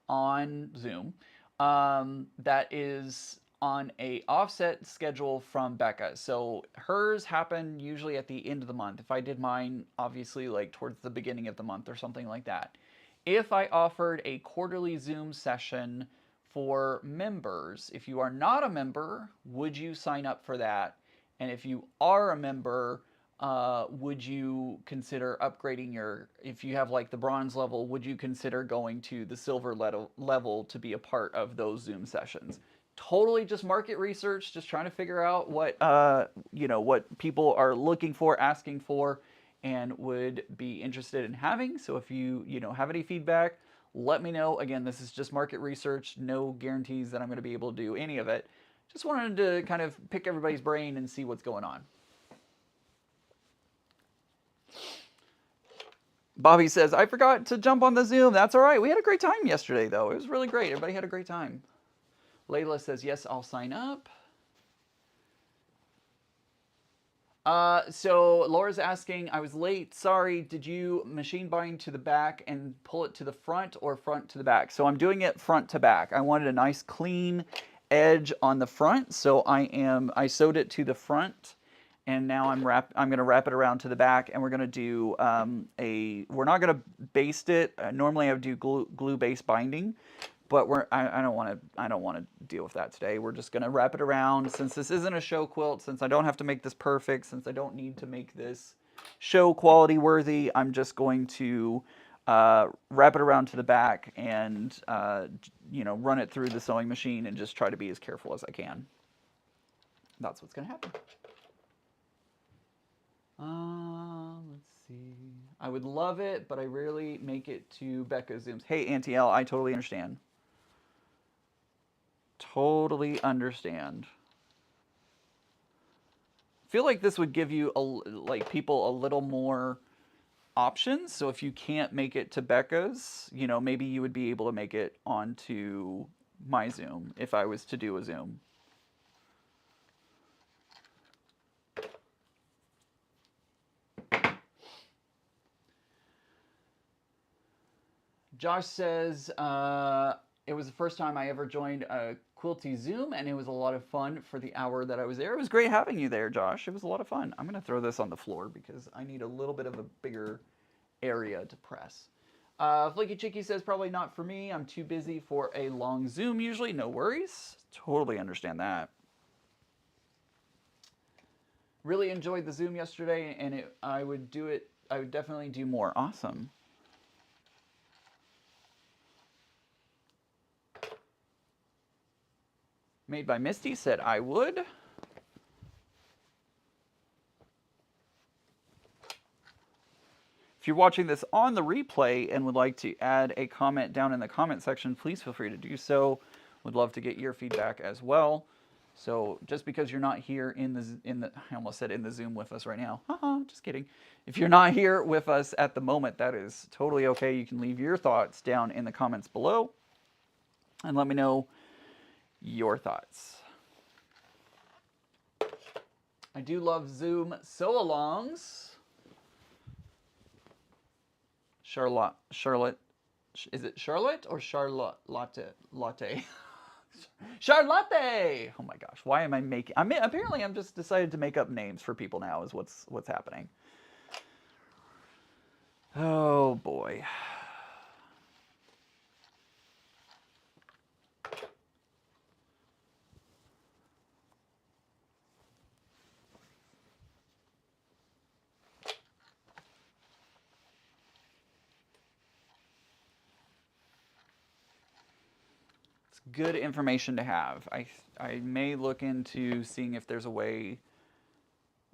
on Zoom, that is on a offset schedule from Becca. So hers happen usually at the end of the month. If I did mine, obviously like towards the beginning of the month or something like that. If I offered a quarterly Zoom session for members, if you are not a member, would you sign up for that? And if you are a member, would you consider upgrading if you have like the bronze level, would you consider going to the silver level to be a part of those Zoom sessions? Totally just market research, just trying to figure out what what people are looking for, asking for, and would be interested in having. So if you have any feedback, let me know. Again, this is just market research, no guarantees that I'm going to be able to do any of it. Just wanted to kind of pick everybody's brain and see what's going on. Bobby says, I forgot to jump on the Zoom. That's all right. We had a great time yesterday, though. It was really great. Everybody had a great time. Layla says, yes, I'll sign up. So Laura's asking, I was late. Sorry, did you machine bind to the back and pull it to the front or front to the back? So I'm doing it front to back. I wanted a nice clean edge on the front. So I sewed it to the front. And now I'm going to wrap it around to the back, and we're going to do we're not going to baste it. Normally I would do glue base binding, but I don't want to deal with that today. We're just going to wrap it around. Since this isn't a show quilt, since I don't have to make this perfect, since I don't need to make this show quality worthy, I'm just going to wrap it around to the back and run it through the sewing machine and just try to be as careful as I can. That's what's going to happen. Let's see. I would love it, but I rarely make it to Becca's Zooms. Hey, Auntie L, I totally understand. Totally understand. I feel like this would give you people a little more options. So if you can't make it to Becca's, maybe you would be able to make it onto my Zoom if I was to do a Zoom. Josh says, it was the first time I ever joined a Quilty Zoom, and it was a lot of fun for the hour that I was there. It was great having you there, Josh. It was a lot of fun. I'm going to throw this on the floor because I need a little bit of a bigger area to press. Flaky Chicky says, probably not for me. I'm too busy for a long Zoom usually. No worries. Totally understand that. Really enjoyed the Zoom yesterday, and I would definitely do more. Awesome. Made by Misty said I would. If you're watching this on the replay and would like to add a comment down in the comment section, please feel free to do so. Would love to get your feedback as well. So just because you're not here in the I almost said in the Zoom with us right now. Haha, just kidding. If you're not here with us at the moment, that is totally okay. You can leave your thoughts down in the comments below and let me know your thoughts. I do love Zoom sew-alongs. Charlotte. Is it Charlotte or Charlotte latte? Charlotte. Oh my gosh, why am I making? Apparently I'm just decided to make up names for people now. Is what's happening. Oh boy. Good information to have. I may look into seeing if there's a way,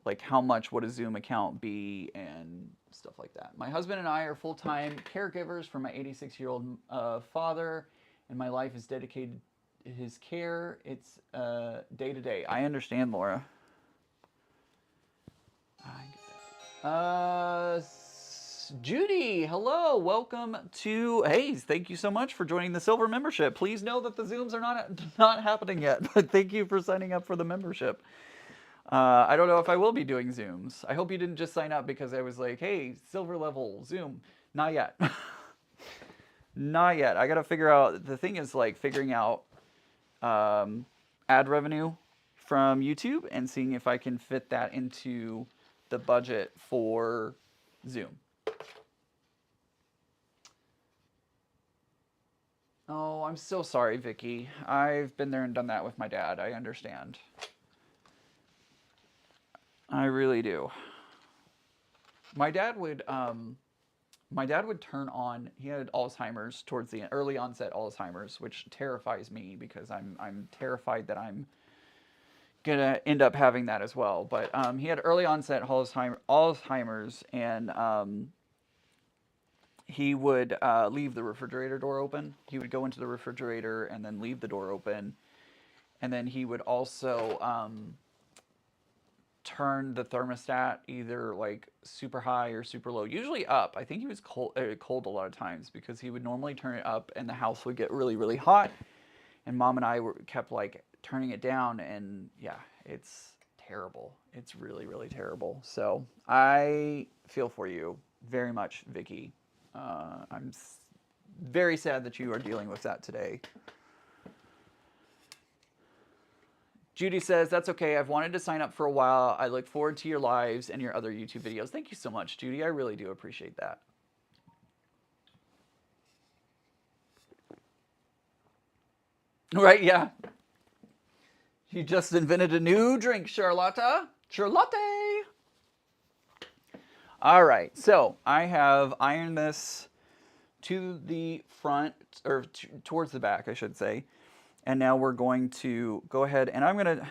like how much would a Zoom account be and stuff like that. My husband and I are full-time caregivers for my 86-year-old father, and my life is dedicated to his care. It's day to day. I understand, Laura. I get that. Judy, hello, welcome to Hayes. Thank you so much for joining the silver membership. Please know that the Zooms are not happening yet, but thank you for signing up for the membership. I don't know if I will be doing Zooms. I hope you didn't just sign up because I was like, hey, silver level Zoom. Not yet. Not yet. I got to figure out, the thing is like figuring out ad revenue from YouTube and seeing if I can fit that into the budget for Zoom. Oh, I'm so sorry, Vicky. I've been there and done that with my dad. I understand. I really do. My dad would turn on, he had Alzheimer's towards the end, early onset Alzheimer's, which terrifies me because I'm terrified that I'm gonna end up having that as well. But he had early onset Alzheimer's, and he would leave the refrigerator door open. He would go into the refrigerator and then leave the door open. And then he would also turn the thermostat either like super high or super low, usually up. I think he was cold a lot of times because he would normally turn it up and the house would get really, really hot. And Mom and I kept like turning it down, and yeah, it's terrible. It's really, really terrible. So I feel for you very much, Vicky. I'm very sad that you are dealing with that today. Judy says, that's okay. I've wanted to sign up for a while. I look forward to your lives and your other YouTube videos. Thank you so much, Judy. I really do appreciate that. Right, yeah. You just invented a new drink, Charlotta. Charlotte! All right, so I have ironed this to the front, or towards the back, I should say. And now we're going to go ahead, and I'm gonna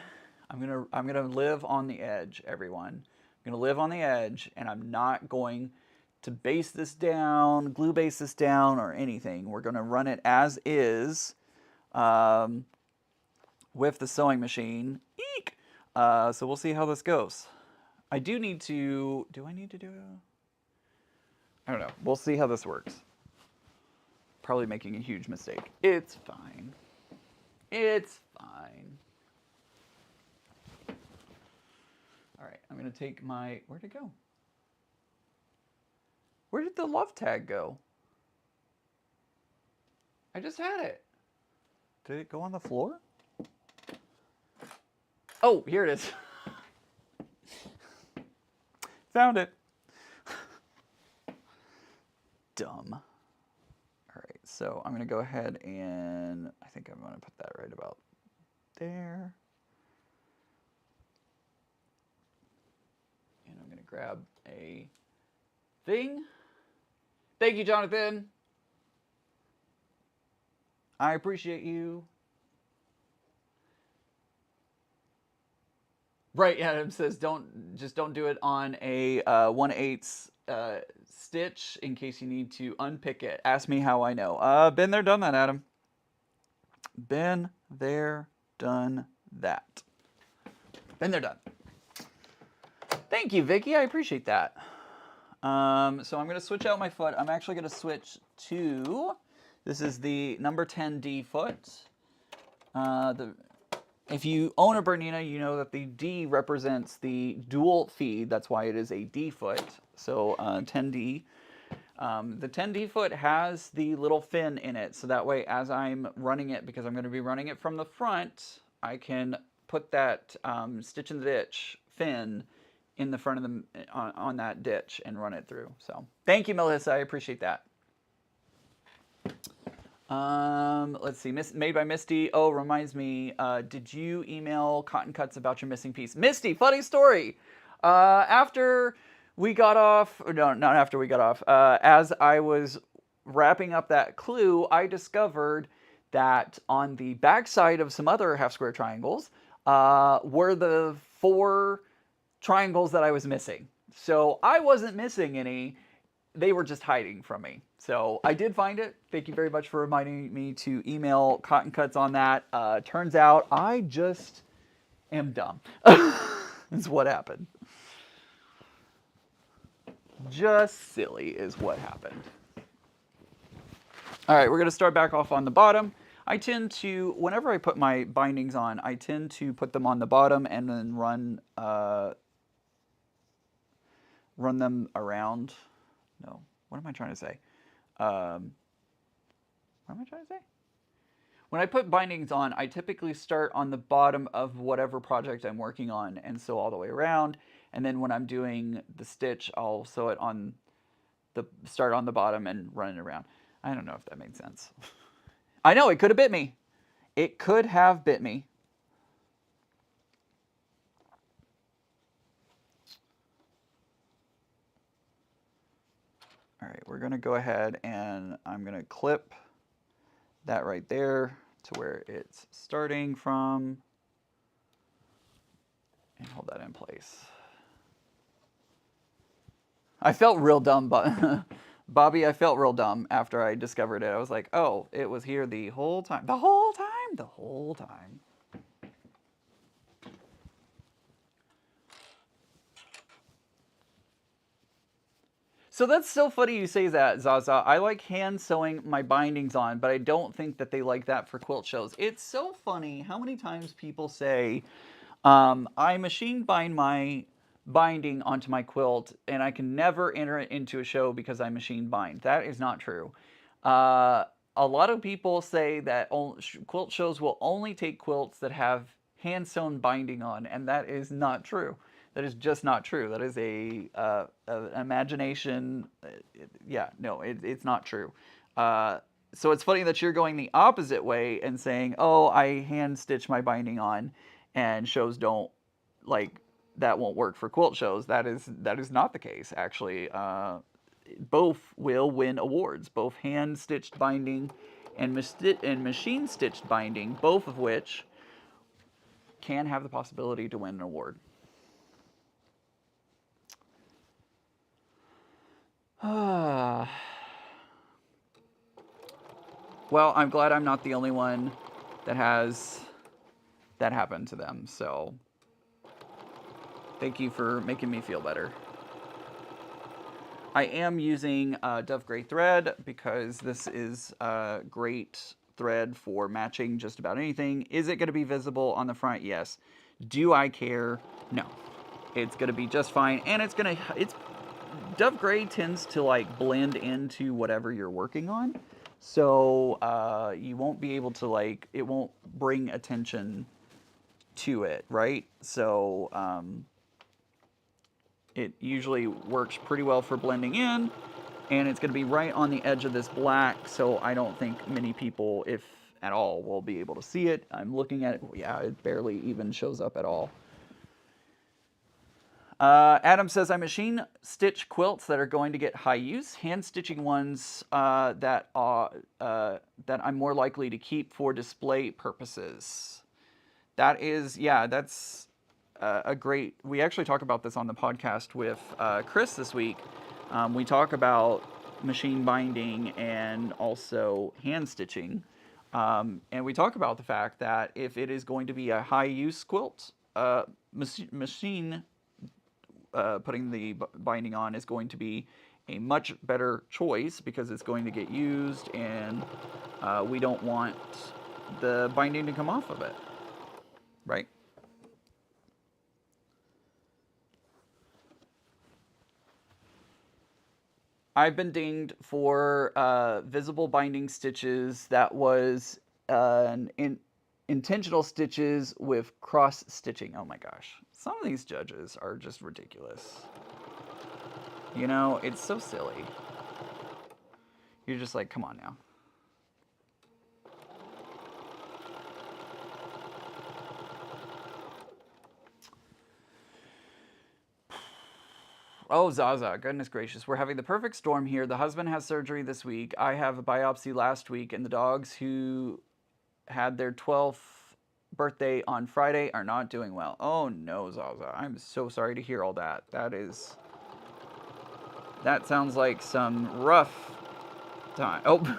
live on the edge, everyone. I'm gonna live on the edge, and I'm not going to base this down, glue base this down, or anything. We're gonna run it as is with the sewing machine. Eek! So we'll see how this goes. I do need to, do I need to do it? I don't know. We'll see how this works. Probably making a huge mistake. It's fine. It's fine. All right, I'm gonna take my, where'd it go? Where did the love tag go? I just had it. Did it go on the floor? Oh, here it is. Found it. Dumb. All right, so I'm gonna go ahead and I think I'm gonna put that right about there. And I'm gonna grab a thing. Thank you, Jonathan. I appreciate you. Right, Adam says don't do it on a 1/8 stitch in case you need to unpick it. Ask me how I know. Been there, done that, Adam. Been there, done that. Been there, done. Thank you, Vicky. I appreciate that. So I'm going to switch out my foot. I'm actually going to switch to, this is the number 10D foot. If you own a Bernina, you know that the D represents the dual feed. That's why it is a D foot. So 10D. The 10D foot has the little fin in it, so that way as I'm running it, because I'm going to be running it from the front, I can put that stitch in the ditch fin in the front of the on that ditch and run it through. So thank you, Melissa. I appreciate that. Let's see. Made by Misty. Oh, reminds me. Did you email Cotton Cuts about your missing piece? Misty, funny story. After we got off, no, not after we got off. As I was wrapping up that clue, I discovered that on the backside of some other half square triangles were the 4 triangles that I was missing. So I wasn't missing any. They were just hiding from me. So I did find it. Thank you very much for reminding me to email Cotton Cuts on that. Turns out I just am dumb. Is what happened. Just silly is what happened. All right, we're going to start back off on the bottom. I tend to, whenever I put my bindings on, I tend to put them on the bottom and then run them around. No, what am I trying to say? What am I trying to say? When I put bindings on, I typically start on the bottom of whatever project I'm working on and sew all the way around. And then when I'm doing the stitch, I'll sew it on start on the bottom and run it around. I don't know if that made sense. I know, it could have bit me. It could have bit me. All right, we're gonna go ahead and I'm gonna clip that right there to where it's starting from and hold that in place. I felt real dumb, but Bobby, I felt real dumb after I discovered it. I was like, oh, it was here the whole time. The whole time? The whole time. So that's so funny you say that, Zaza. I like hand sewing my bindings on, but I don't think that they like that for quilt shows. It's so funny how many times people say, I machine bind my binding onto my quilt and I can never enter it into a show because I machine bind. That is not true. A lot of people say that quilt shows will only take quilts that have hand sewn binding on, and that is not true. That is just not true. That is a imagination. Yeah, no, it's not true. So it's funny that you're going the opposite way and saying, "Oh, I hand stitch my binding on," and shows don't like that won't work for quilt shows. That is not the case actually. Both will win awards. Both hand stitched binding and machine stitched binding, both of which can have the possibility to win an award. Well, I'm glad I'm not the only one that has that happen to them. So thank you for making me feel better. I am using Dove Gray thread because this is a great thread for matching just about anything. Is it going to be visible on the front? Yes. Do I care? No. It's going to be just fine, and it's Dove Gray tends to like blend into whatever you're working on, so you won't be able to like, it won't bring attention to it, right? So it usually works pretty well for blending in, and it's going to be right on the edge of this black, so I don't think many people, if at all, will be able to see it. I'm looking at it. Yeah, it barely even shows up at all. Adam says, I machine stitch quilts that are going to get high use. Hand stitching ones that I'm more likely to keep for display purposes. That is, yeah, that's a great. We actually talk about this on the podcast with Chris this week. We talk about machine binding and also hand stitching. And we talk about the fact that if it is going to be a high use quilt, machine putting the binding on is going to be a much better choice because it's going to get used, and we don't want the binding to come off of it, right? I've been dinged for visible binding stitches that was intentional stitches with cross stitching. Oh my gosh. Some of these judges are just ridiculous. You know, it's so silly. You're just like, come on now. Oh, Zaza, goodness gracious. We're having the perfect storm here. The husband has surgery this week. I have a biopsy last week, and the dogs who had their 12th birthday on Friday are not doing well. Oh no, Zaza. I'm so sorry to hear all that. That sounds like some rough time. Oh,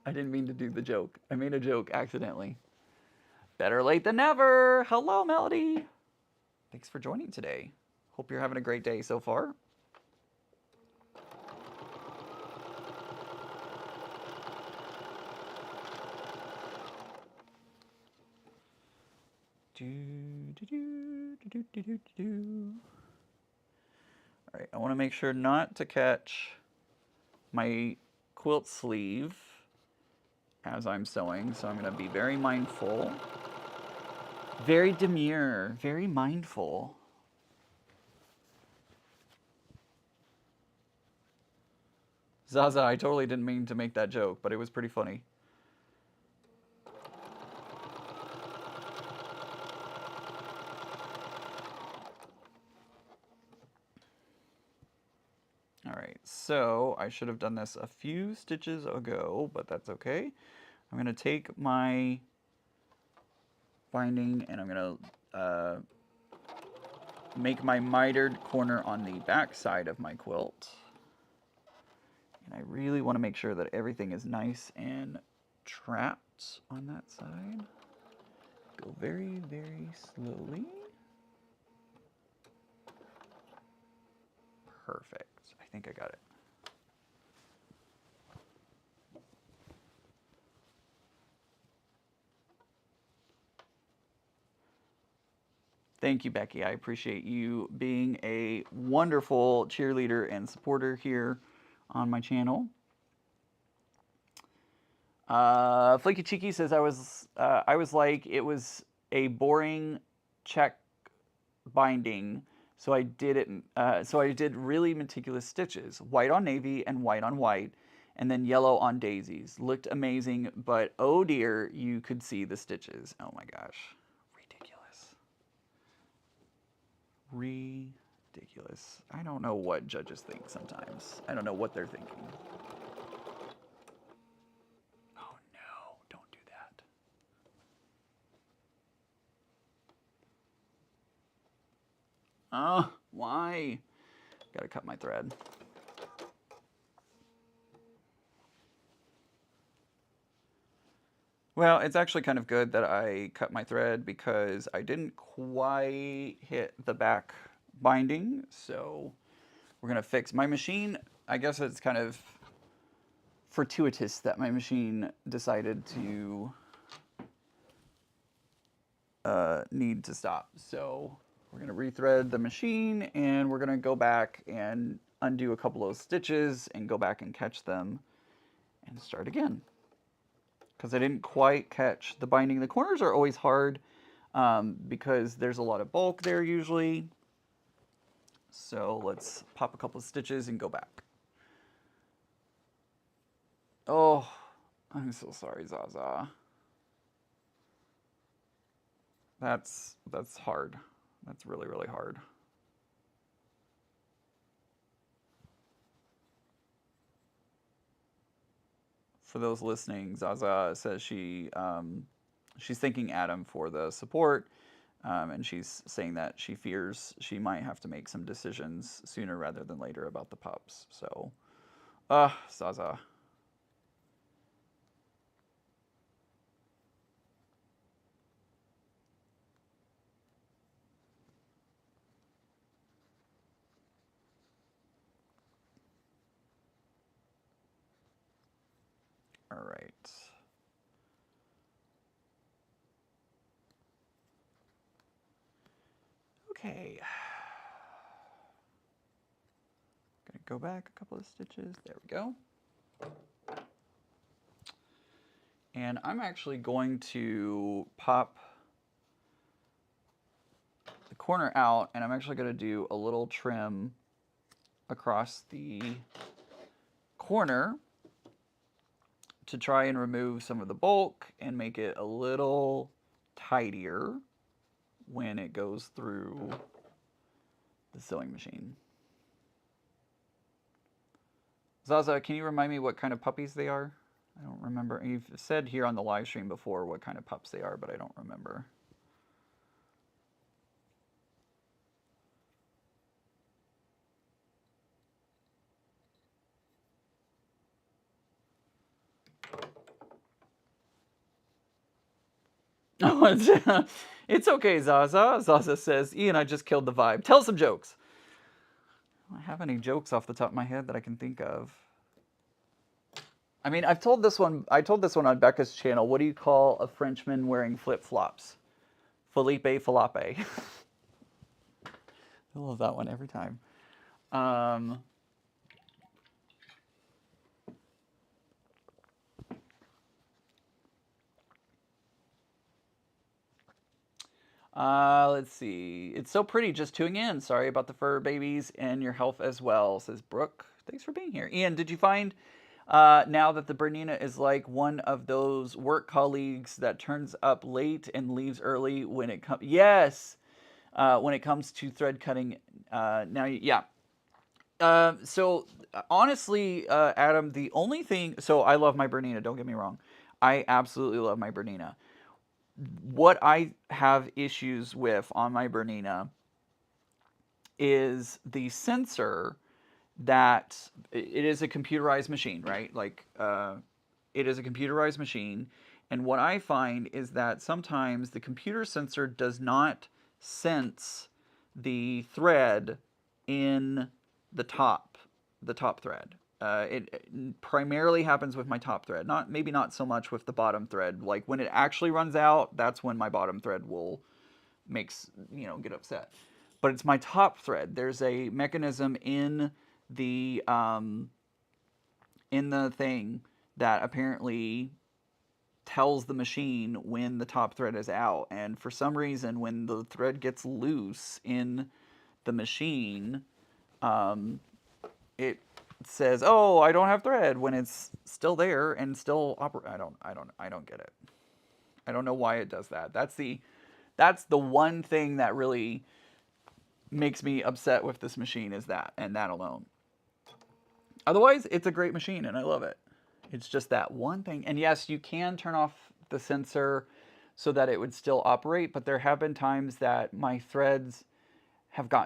I didn't mean to do the joke. I made a joke accidentally. Better late than never. Hello, Melody. Thanks for joining today. Hope you're having a great day so far. All right, I want to make sure not to catch my quilt sleeve as I'm sewing, so I'm going to be very mindful. Very demure, very mindful. Zaza, I totally didn't mean to make that joke, but it was pretty funny. All right, so I should have done this a few stitches ago, but that's okay. I'm going to take my binding and I'm going to make my mitered corner on the back side of my quilt. And I really want to make sure that everything is nice and trapped on that side. Go very, very slowly. Perfect. I think I got it. Thank you, Becky. I appreciate you being a wonderful cheerleader and supporter here on my channel. Flaky Cheeky says I was like it was a boring check binding, so I did it. So I did really meticulous stitches, white on navy and white on white, and then yellow on daisies. Looked amazing, but oh dear, you could see the stitches. Oh my gosh, ridiculous, ridiculous. I don't know what judges think sometimes. I don't know what they're thinking. Oh, why? Gotta cut my thread. Well, it's actually kind of good that I cut my thread because I didn't quite hit the back binding, so we're gonna fix my machine. I guess it's kind of fortuitous that my machine decided to need to stop. So we're gonna rethread the machine and we're gonna go back and undo a couple of stitches and go back and catch them and start again. Because I didn't quite catch the binding. The corners are always hard because there's a lot of bulk there usually. So let's pop a couple of stitches and go back. Oh, I'm so sorry, Zaza. That's hard. That's really, really hard. For those listening, Zaza says she's thanking Adam for the support, and she's saying that she fears she might have to make some decisions sooner rather than later about the pups. So, Zaza. All right. Okay. go back a couple of stitches. There we go. And I'm actually going to pop the corner out, and I'm actually going to do a little trim across the corner to try and remove some of the bulk and make it a little tidier when it goes through the sewing machine. Zaza, can you remind me what kind of puppies they are? I don't remember. You've said here on the live stream before what kind of pups they are, but I don't remember. Oh, it's okay, Zaza. Zaza says, Ian, I just killed the vibe. Tell some jokes. I don't have any jokes off the top of my head that I can think of. I mean, I told this one on Becca's channel. What do you call a Frenchman wearing flip-flops? Felipe Falape. I love that one every time. Let's see. It's so pretty just tuning in. Sorry about the fur babies and your health as well, says Brooke. Thanks for being here. Ian, did you find now that the Bernina is like one of those work colleagues that turns up late and leaves early when it comes? Yes, when it comes to thread cutting. Yeah. So honestly, Adam, the only thing. So I love my Bernina. Don't get me wrong. I absolutely love my Bernina. What I have issues with on my Bernina is the sensor that it is a computerized machine, right? Like it is a computerized machine. And what I find is that sometimes the computer sensor does not sense the thread in the top thread. It primarily happens with my top thread. Maybe not so much with the bottom thread. Like when it actually runs out, that's when my bottom thread will get upset. But it's my top thread. There's a mechanism in the thing that apparently tells the machine when the top thread is out. And for some reason, when the thread gets loose in the machine, it says, "Oh, I don't have thread," when it's still there and still operate. I don't get it. I don't know why it does that. That's the one thing that really makes me upset with this machine, is that, and that alone. Otherwise, it's a great machine and I love it. It's just that one thing. And yes, you can turn off the sensor so that it would still operate, but there have been times that my threads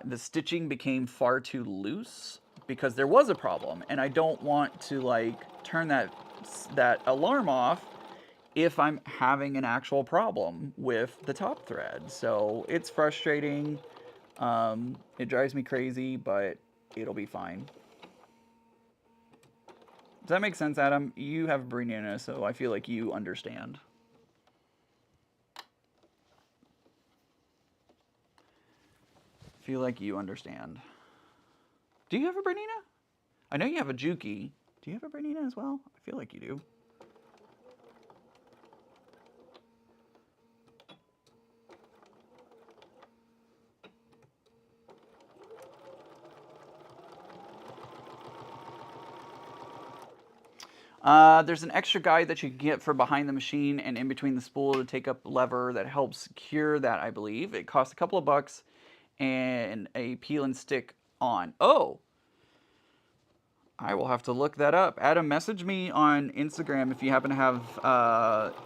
the stitching became far too loose because there was a problem, and I don't want to turn that alarm off if I'm having an actual problem with the top thread. So it's frustrating. It drives me crazy, but it'll be fine. Does that make sense, Adam? You have a Bernina, so I feel like you understand. Feel like you understand. Do you have a Bernina? I know you have a Juki. Do you have a Bernina as well? I feel like you do. There's an extra guide that you can get for behind the machine and in between the spool to take up lever that helps secure that, I believe. It costs a couple of bucks and a peel and stick on. Oh, I will have to look that up. Adam, message me on Instagram if you happen to have,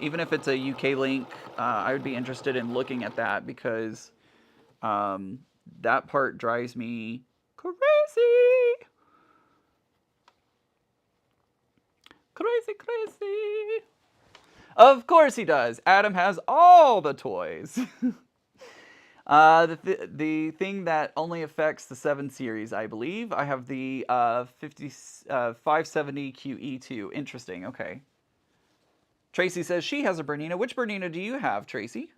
even if it's a UK link, I would be interested in looking at that because that part drives me crazy. Crazy. Of course he does. Adam has all the toys. The thing that only affects the 7 series, I believe. I have the 570 QE2. Interesting, okay. Tracy says she has a Bernina. Which Bernina do you have, Tracy?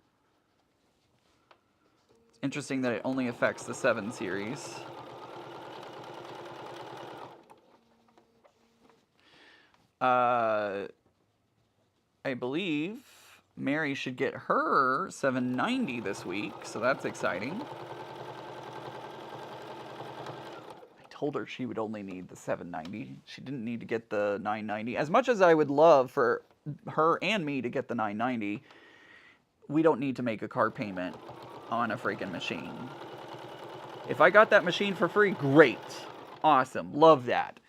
It's interesting that it only affects the 7 series. I believe Mary should get her 790 this week, so that's exciting. I told her she would only need the 790. She didn't need to get the 990. As much as I would love for her and me to get the 990, we don't need to make a car payment on a freaking machine. If I got that machine for free, great. Awesome. Love that.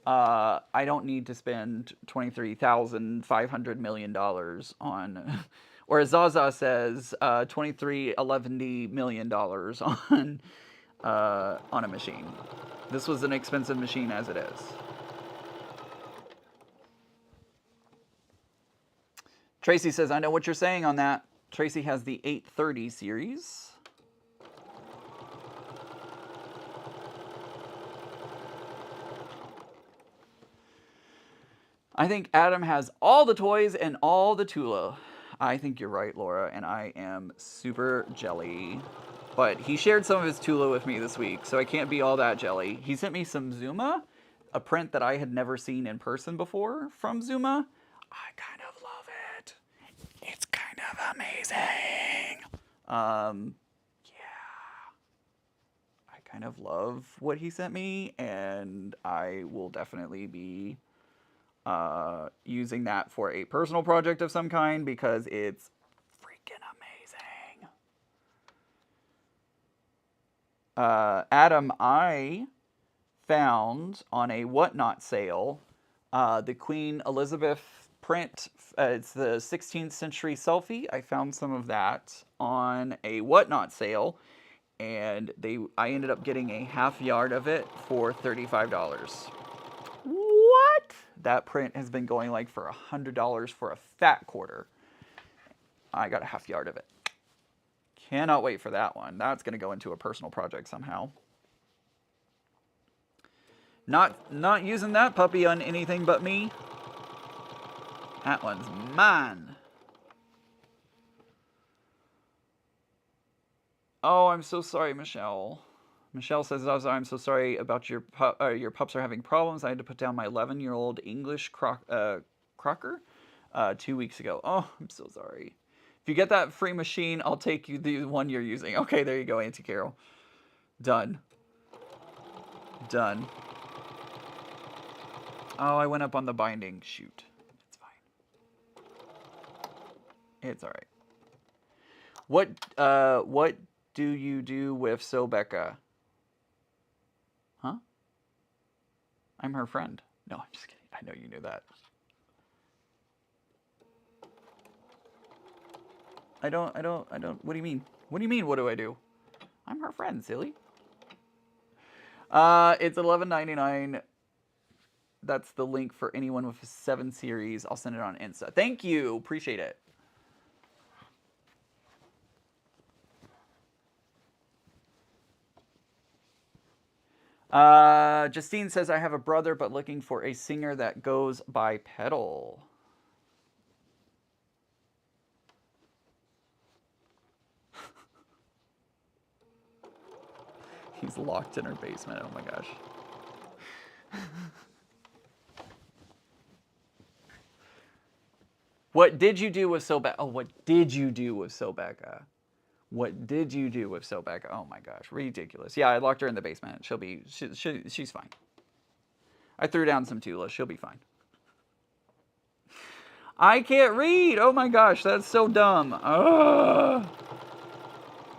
I don't need to spend $23,500 million on, or as Zaza says, $23,110 million on a machine. This was an expensive machine as it is. Tracy says, I know what you're saying on that. Tracy has the 830 series. I think Adam has all the toys and all the Tula. I think you're right, Laura, and I am super jelly. But he shared some of his Tula with me this week, so I can't be all that jelly. He sent me some Zuma, a print that I had never seen in person before from Zuma. I kind of love it. It's kind of amazing. Yeah. I kind of love what he sent me, and I will definitely be using that for a personal project of some kind because it's freaking amazing. Adam, I found on a Whatnot sale the Queen Elizabeth print. It's the 16th century selfie. I found some of that on a Whatnot sale, and I ended up getting a half yard of it for $35. What? That print has been going like for $100 for a fat quarter. I got a half yard of it. Cannot wait for that one. That's going to go into a personal project somehow. Not using that puppy on anything but me. That one's mine. Oh, I'm so sorry, Michelle. Michelle says, I'm so sorry about your pups are having problems. I had to put down my 11-year-old English crocker 2 weeks ago. Oh, I'm so sorry. If you get that free machine, I'll take you the one you're using. Okay, there you go, Auntie Carol. Done. Done. Oh, I went up on the binding. Shoot. It's fine. It's all right. What do you do with Sobeka? Huh? I'm her friend. No, I'm just kidding. I know you knew that. I don't, what do you mean? What do you mean, what do I do? I'm her friend, silly. It's $11.99. That's the link for anyone with a 7 series. I'll send it on Insta. Thank you. Appreciate it. Justine says, I have a brother, but looking for a singer that goes by pedal. He's locked in her basement. Oh my gosh. What did you do with Sobeka? Oh, what did you do with Sobeka? What did you do with Sobeka? Oh my gosh, ridiculous. Yeah, I locked her in the basement. She's fine. I threw down some Tula. She'll be fine. I can't read. Oh my gosh, that's so dumb.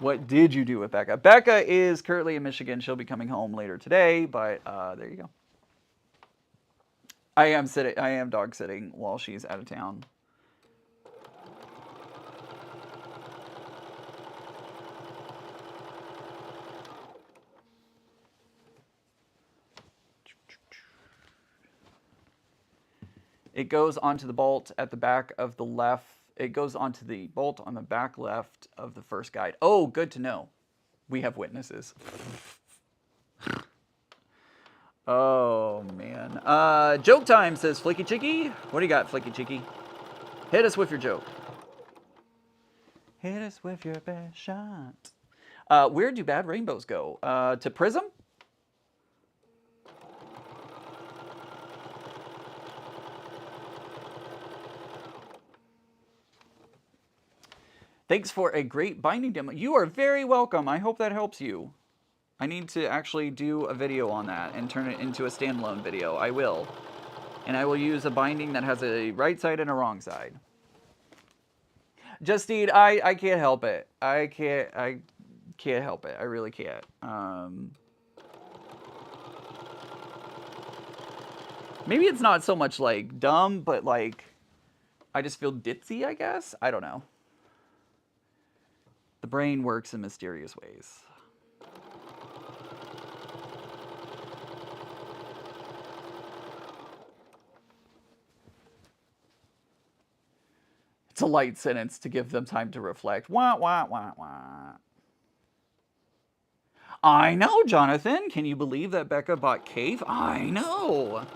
What did you do with Becca? Becca is currently in Michigan. She'll be coming home later today, but there you go. I am dog sitting while she's out of town. It goes onto the bolt at the back of the left. It goes onto the bolt on the back left of the first guide. Oh, good to know. We have witnesses. Oh, man. Joke time, says Flicky Chicky. What do you got, Flicky Chicky? Hit us with your joke. Hit us with your best shot. Where do bad rainbows go? To Prism? Thanks for a great binding demo. You are very welcome. I hope that helps you. I need to actually do a video on that and turn it into a standalone video. I will. And I will use a binding that has a right side and a wrong side. Justine, I can't help it. I can't help it. I really can't. Maybe it's not so much like dumb, but like I just feel ditzy, I guess. I don't know. The brain works in mysterious ways. It's a light sentence to give them time to reflect. Wah, wah, wah, wah. I know, Jonathan. Can you believe that Becca bought Cave? I know.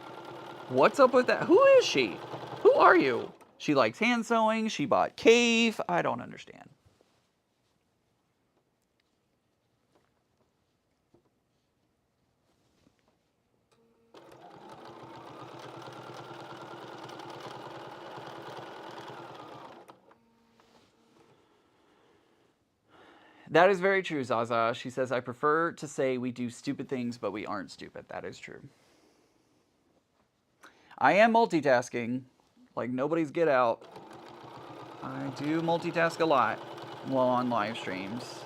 What's up with that? Who is she? Who are you? She likes hand sewing. She bought Cave. I don't understand. That is very true, Zaza. She says, I prefer to say we do stupid things, but we aren't stupid. That is true. I am multitasking, like nobody's get out. I do multitask a lot while on live streams.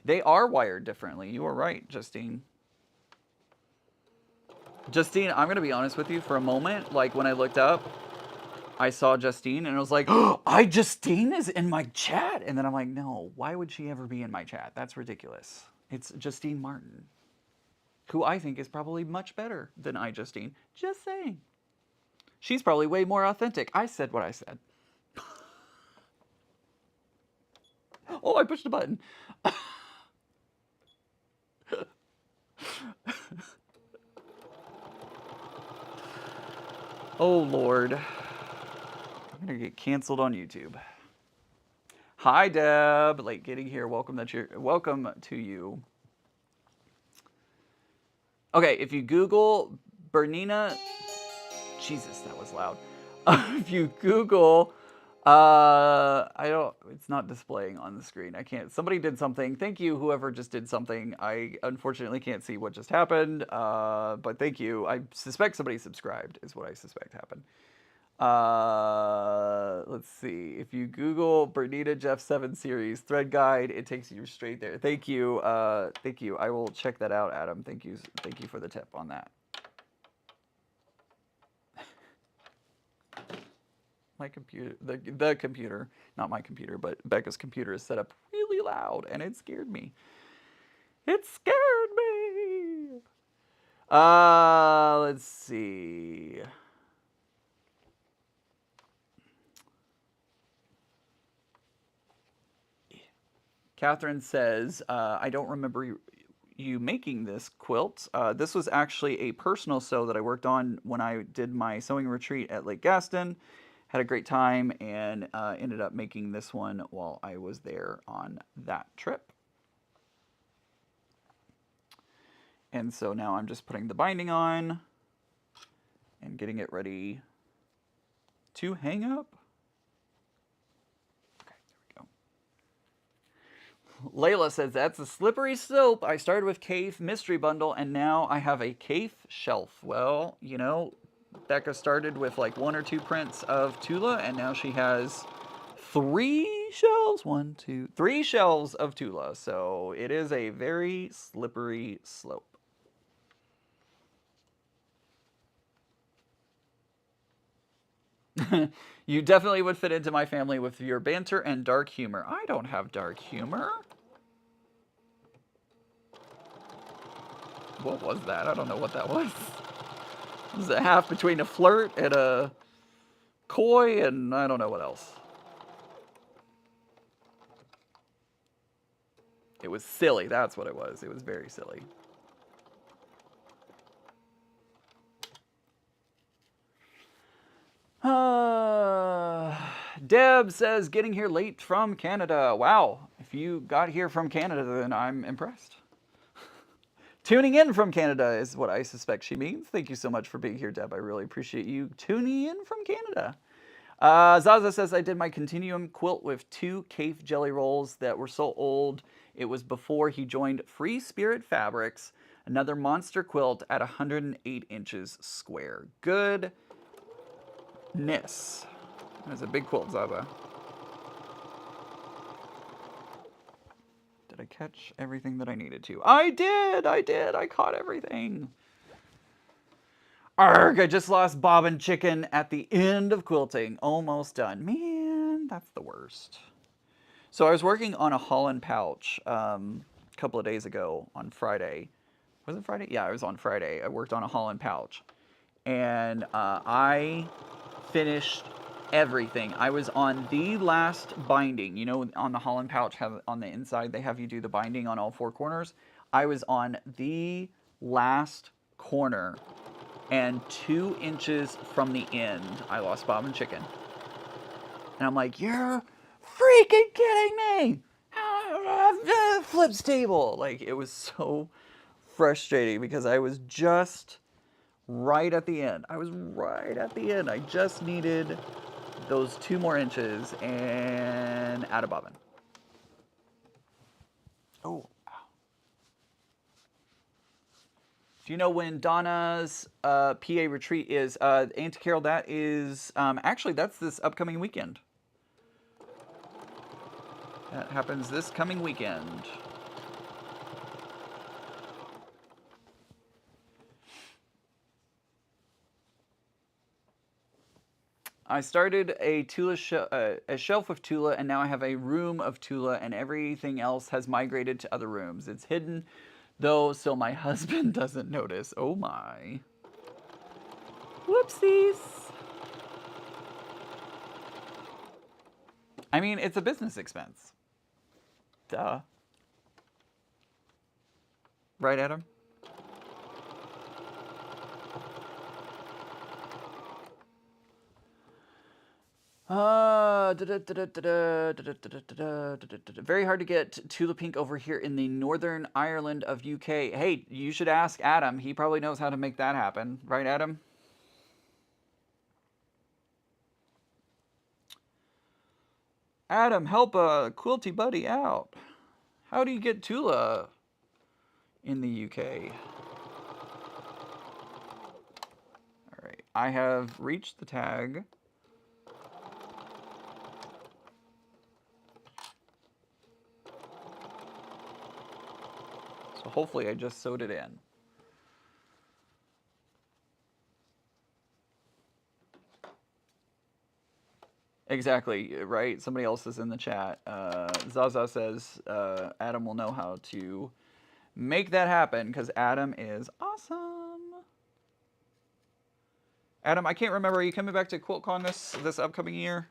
They are wired differently. You are right, Justine. Justine, I'm going to be honest with you for a moment. Like when I looked up, I saw Justine and I was like, oh, Justine is in my chat. And then I'm like, no, why would she ever be in my chat? That's ridiculous. It's Justine Martin, who I think is probably much better than Justine. Just saying. She's probably way more authentic. I said what I said. Oh, I pushed a button. Oh, Lord. I'm going to get canceled on YouTube. Hi, Deb. Late getting here. Welcome to you. Okay, if you Google Bernina... Jesus, that was loud. If you Google... it's not displaying on the screen. I can't. Somebody did something. Thank you, whoever just did something. I unfortunately can't see what just happened, but thank you. I suspect somebody subscribed, is what I suspect happened. Let's see. If you Google Bernita Jeff 7 series thread guide, it takes you straight there. Thank you. Thank you. I will check that out, Adam. Thank you. Thank you for the tip on that. My computer, the computer, not my computer, but Becca's computer is set up really loud, and it scared me. It scared me. Let's see. Catherine says, I don't remember you making this quilt. This was actually a personal sew that I worked on when I did my sewing retreat at Lake Gaston. Had a great time and ended up making this one while I was there on that trip. And so now I'm just putting the binding on and getting it ready to hang up. Okay, there we go. Layla says, that's a slippery slope. I started with Cave Mystery Bundle and now I have a Cave shelf. Well, you know, Becca started with like 1 or 2 prints of Tula, and now she has 3 shelves. 1, 2, 3 shelves of Tula. So it is a very slippery slope. You definitely would fit into my family with your banter and dark humor. I don't have dark humor. What was that? I don't know what that was. It was a half between a flirt and a coy, and I don't know what else. It was silly. That's what it was. It was very silly. Deb says, getting here late from Canada. Wow. If you got here from Canada, then I'm impressed. Tuning in from Canada is what I suspect she means. Thank you so much for being here, Deb. I really appreciate you tuning in from Canada. Zaza says, I did my continuum quilt with 2 Cafe jelly rolls that were so old. It was before he joined Free Spirit Fabrics, another monster quilt at 108 inches square. Goodness. That's a big quilt, Zaza. Did I catch everything that I needed to? I did! I caught everything. Arg, I just lost bobbin chicken at the end of quilting. Almost done. Man, that's the worst. So I was working on a Holland pouch a couple of days ago on Friday. Was it Friday? Yeah, it was on Friday. I worked on a Holland pouch. And I finished everything. I was on the last binding. You know, on the Holland pouch, on the inside, they have you do the binding on all 4 corners. I was on the last corner. And 2 inches from the end, I lost bobbin chicken. And I'm like, you're freaking kidding me! Flips table. Like, it was so frustrating because I was just right at the end. I was right at the end. I just needed those 2 more inches and out of bobbin. Oh. Do you know when Donna's PA retreat is? Auntie Carol, that is, actually, that's this upcoming weekend. That happens this coming weekend. I started a a shelf with Tula, and now I have a room of Tula, and everything else has migrated to other rooms. It's hidden, though, so my husband doesn't notice. Oh my. Whoopsies. I mean, it's a business expense. Duh. Right, Adam? Very hard to get Tula Pink over here in the Northern Ireland of UK. Hey, you should ask Adam. He probably knows how to make that happen. Right, Adam? Adam, help a quilty buddy out. How do you get Tula in the UK? All right, I have reached the tag. So hopefully I just sewed it in. Exactly, right? Somebody else is in the chat. Zaza says Adam will know how to make that happen because Adam is awesome. Adam, I can't remember. Are you coming back to QuiltCon this upcoming year?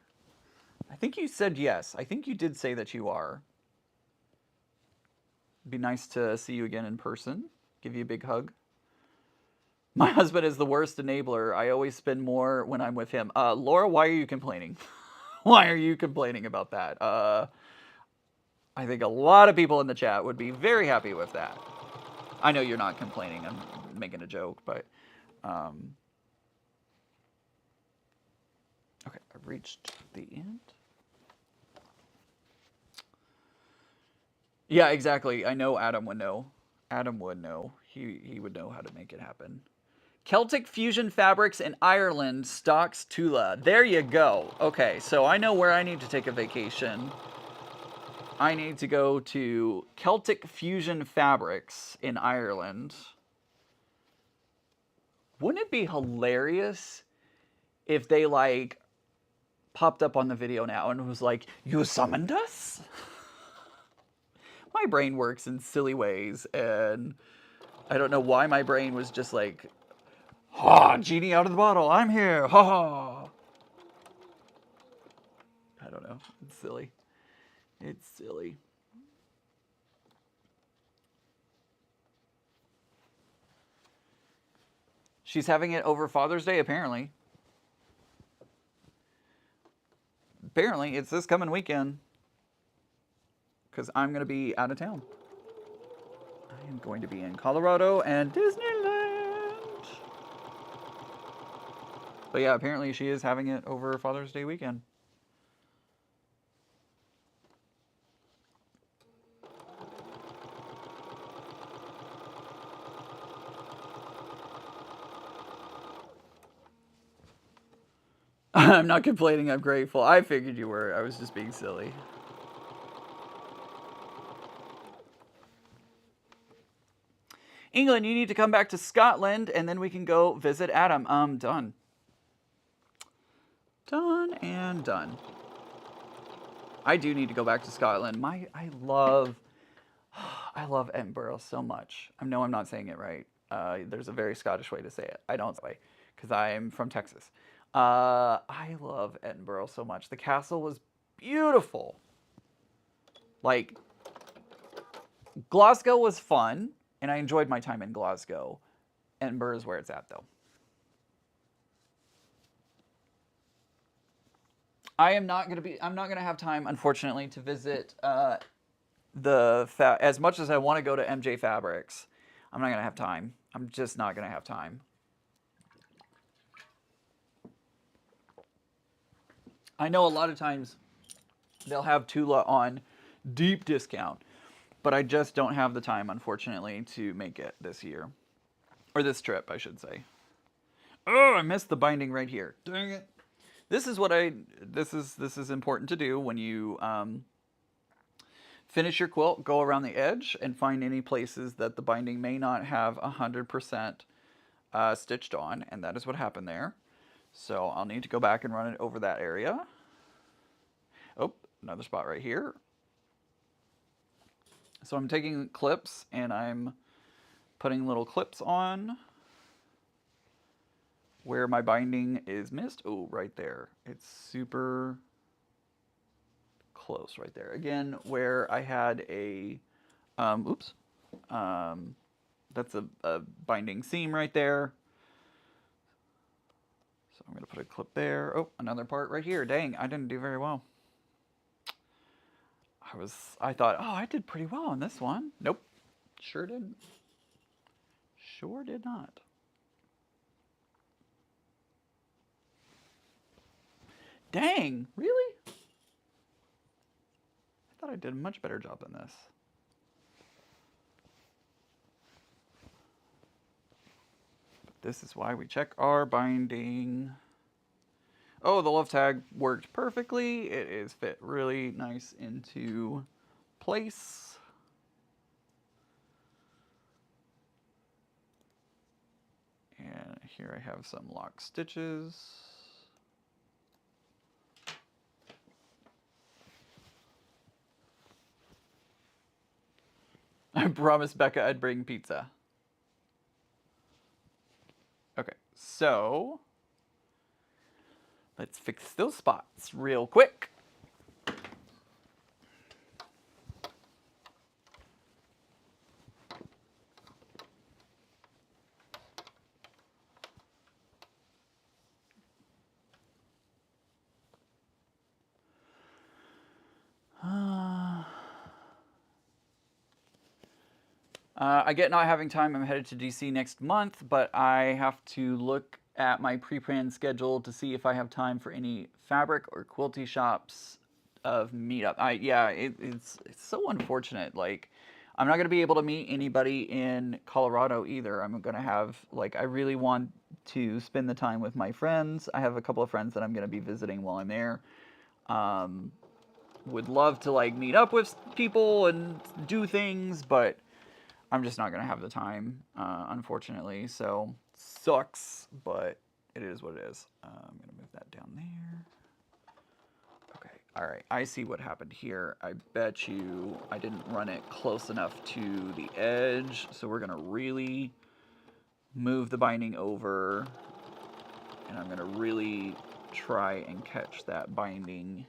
I think you said yes. I think you did say that you are. It'd be nice to see you again in person. Give you a big hug. My husband is the worst enabler. I always spend more when I'm with him. Laura, why are you complaining? Why are you complaining about that? I think a lot of people in the chat would be very happy with that. I know you're not complaining. I'm making a joke, but okay, I've reached the end. Yeah, exactly. I know Adam would know. Adam would know. He would know how to make it happen. Celtic Fusion Fabrics in Ireland stocks Tula. There you go. Okay, so I know where I need to take a vacation. I need to go to Celtic Fusion Fabrics in Ireland. Wouldn't it be hilarious if they, like, popped up on the video now and was like, you summoned us? My brain works in silly ways, and I don't know why my brain was just like, ha, genie out of the bottle, I'm here, ha ha. I don't know, it's silly. It's silly. She's having it over Father's Day, apparently. Apparently, it's this coming weekend. Because I'm going to be out of town. I am going to be in Colorado and Disneyland. But yeah, apparently she is having it over Father's Day weekend. I'm not complaining, I'm grateful. I figured you were. I was just being silly. England, you need to come back to Scotland and then we can go visit Adam. Done. Done and done. I do need to go back to Scotland. I love Edinburgh so much. I know I'm not saying it right. There's a very Scottish way to say it. I don't say because I'm from Texas. I love Edinburgh so much. The castle was beautiful. Like, Glasgow was fun, and I enjoyed my time in Glasgow. Edinburgh is where it's at, though. I'm not gonna have time, unfortunately, to visit as much as I want to go to MJ Fabrics. I'm not gonna have time. I'm just not gonna have time. I know a lot of times they'll have Tula on deep discount, but I just don't have the time, unfortunately, to make it this year. Or this trip, I should say. Oh, I missed the binding right here. Dang it. This is what I this is important to do when you finish your quilt, go around the edge and find any places that the binding may not have 100% stitched on, and that is what happened there. So I'll need to go back and run it over that area. Oh, another spot right here. So I'm taking clips and I'm putting little clips on where my binding is missed. Oh, right there. It's super close right there. Again, where I had a, oops, that's a binding seam right there. So I'm going to put a clip there. Oh, another part right here. Dang, I didn't do very well. I thought, oh, I did pretty well on this one. Nope, sure didn't. Sure did not. Dang, really? I thought I did a much better job than this. But this is why we check our binding. Oh, the love tag worked perfectly. It is fit really nice into place. And here I have some lock stitches. I promised Becca I'd bring pizza. Okay, so let's fix those spots real quick. I get not having time. I'm headed to DC next month, but I have to look at my pre-planned schedule to see if I have time for any fabric or quilty shops of meetup. It's so unfortunate. Like, I'm not gonna be able to meet anybody in Colorado either. I'm gonna have like I really want to spend the time with my friends. I have a couple of friends that I'm gonna be visiting while I'm there. Um, would love to like meet up with people and do things, but I'm just not gonna have the time, unfortunately. So sucks, but it is what it is. I'm gonna move that down there. Okay, all right. I see what happened here. I bet you I didn't run it close enough to the edge, so we're gonna really move the binding over, and I'm gonna really try and catch that binding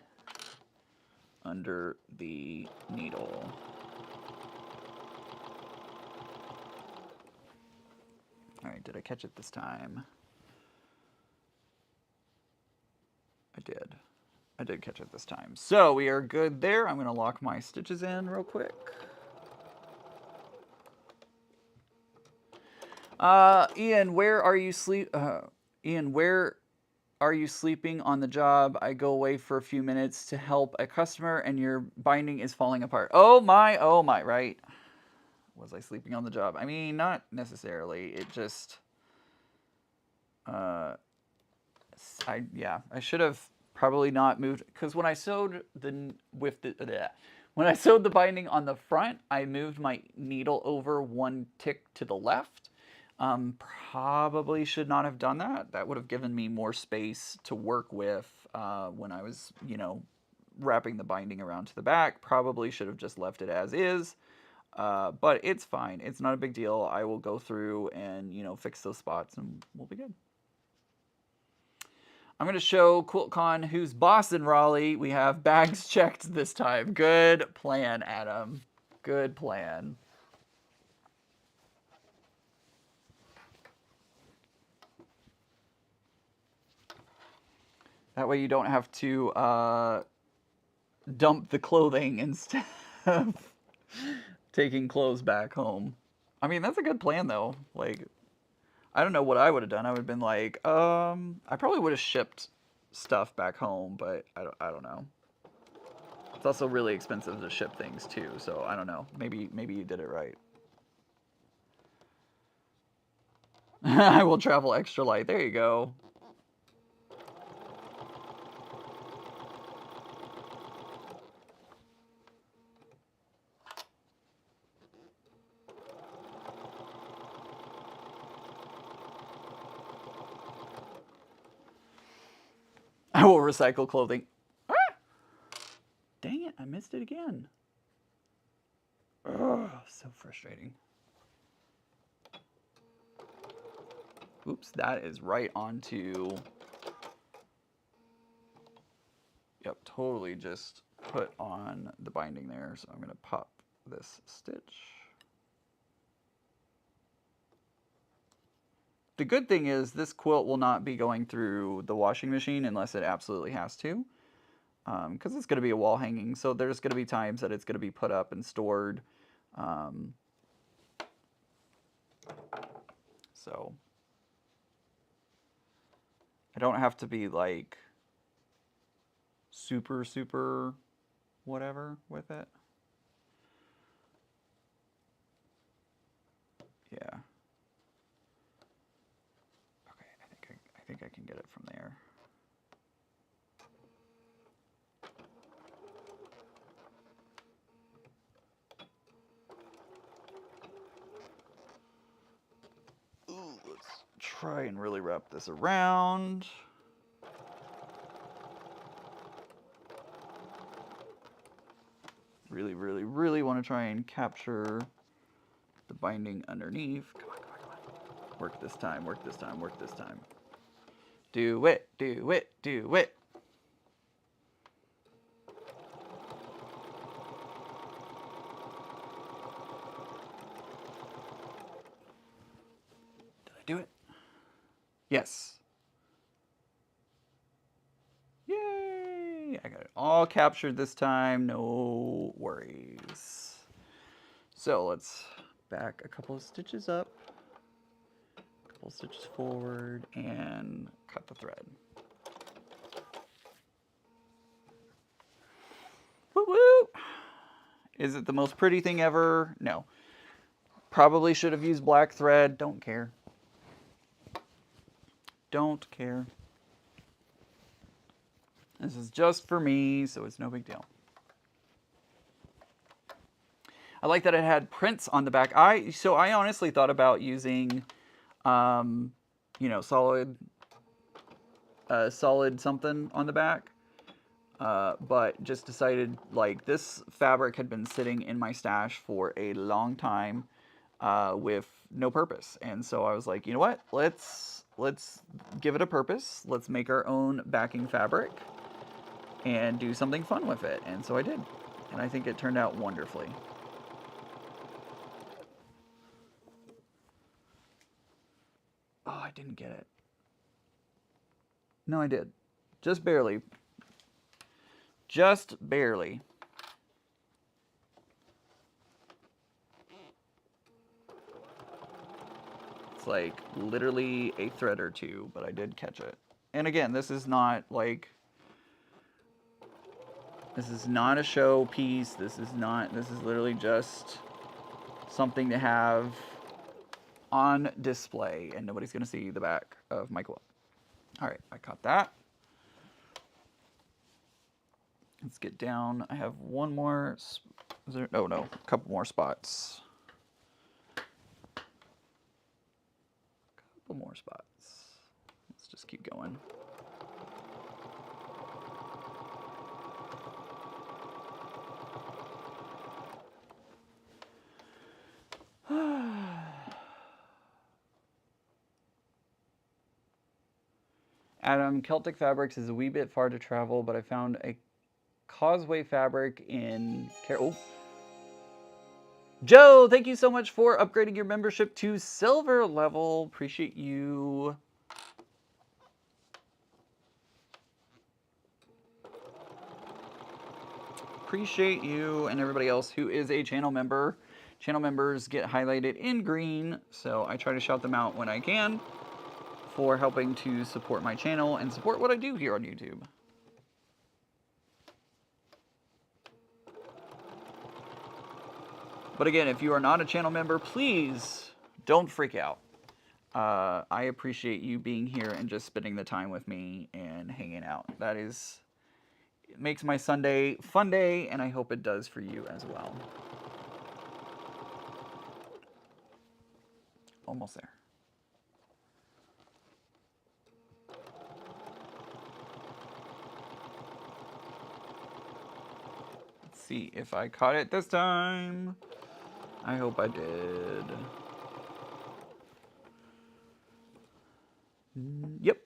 under the needle. All right, did I catch it this time? I did. I did catch it this time. So we are good there. I'm gonna lock my stitches in real quick. Ian, where are you Ian, where are you sleeping on the job? I go away for a few minutes to help a customer and your binding is falling apart. Oh my, right? Was I sleeping on the job? I mean, not necessarily. It just, uh, I should have probably not moved, because when I sewed when I sewed the binding on the front, I moved my needle over one tick to the left. Probably should not have done that. That would have given me more space to work with when I was, wrapping the binding around to the back. Probably should have just left it as is. But it's fine. It's not a big deal. I will go through and, fix those spots and we'll be good. I'm going to show QuiltCon who's boss in Raleigh. We have bags checked this time. Good plan, Adam. Good plan. That way you don't have to dump the clothing instead of taking clothes back home. I mean, that's a good plan, though. Like, I don't know what I would have done. I would have been like, I probably would have shipped stuff back home, but I don't know. It's also really expensive to ship things too, so I don't know. Maybe you did it right. I will travel extra light. There you go. I will recycle clothing. Ah! Dang it, I missed it again. Ugh, so frustrating. Oops, that is right onto... Yep, totally just put on the binding there. So I'm going to pop this stitch. The good thing is this quilt will not be going through the washing machine unless it absolutely has to. Because it's going to be a wall hanging, so there's going to be times that it's going to be put up and stored. So I don't have to be like super whatever with it. Yeah. Okay, I think I can get it from there. Ooh, let's try and really wrap this around. Really want to try and capture the binding underneath. Come on. Work this time. Do it. Did I do it? Yes. Yay! I got it all captured this time. No worries. So let's back a couple of stitches up, a couple of stitches forward, and cut the thread. Woo woo! Is it the most pretty thing ever? No. Probably should have used black thread. Don't care. Don't care. This is just for me, so it's no big deal. I like that it had prints on the back. So I honestly thought about using, solid something on the back, but just decided like this fabric had been sitting in my stash for a long time with no purpose, and so I was like, you know what? Let's give it a purpose. Let's make our own backing fabric and do something fun with it, and so I did, and I think it turned out wonderfully. Oh, I didn't get it. No, I did. Just barely. Just barely. It's like literally a thread or two, but I did catch it. And again, this is not like, this is not a show piece. This is literally just something to have on display, and nobody's going to see the back of my quilt. All right, I caught that. Let's get down. I have one more. Is there? Oh no, a couple more spots. Couple more spots. Let's just keep going. Adam, Celtic Fabrics is a wee bit far to travel, but I found a Causeway fabric in... Oh. Joe, thank you so much for upgrading your membership to silver level. Appreciate you. Appreciate you and everybody else who is a channel member. Channel members get highlighted in green, so I try to shout them out when I can for helping to support my channel and support what I do here on YouTube. But again, if you are not a channel member, please don't freak out. I appreciate you being here and just spending the time with me and hanging out. That is, it makes my Sunday fun day, and I hope it does for you as well. Almost there. Let's see if I caught it this time. I hope I did. Yep.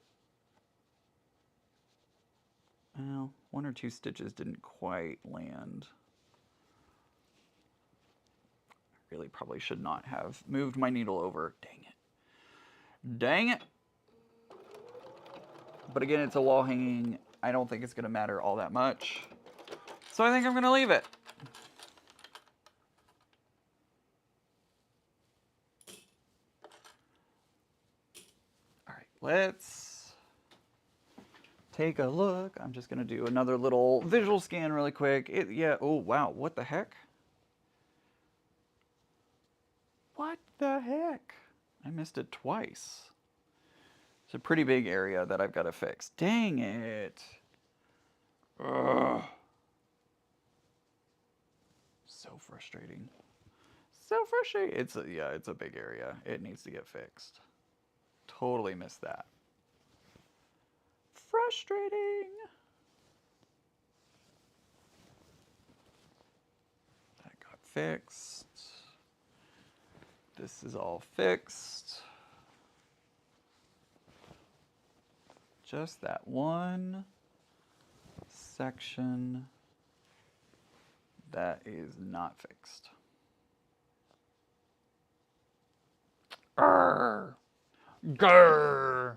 Well, one or two stitches didn't quite land. I really probably should not have moved my needle over. Dang it. Dang it. But again, it's a wall hanging. I don't think it's going to matter all that much. So I think I'm going to leave it. Let's take a look. I'm just going to do another little visual scan really quick. Yeah, oh wow, what the heck? What the heck? I missed it twice. It's a pretty big area that I've got to fix. Dang it. Ugh. So frustrating. So frustrating. Yeah, it's a big area. It needs to get fixed. Totally missed that. Frustrating. That got fixed. This is all fixed. Just that one section that is not fixed. Arrgh. Grrr.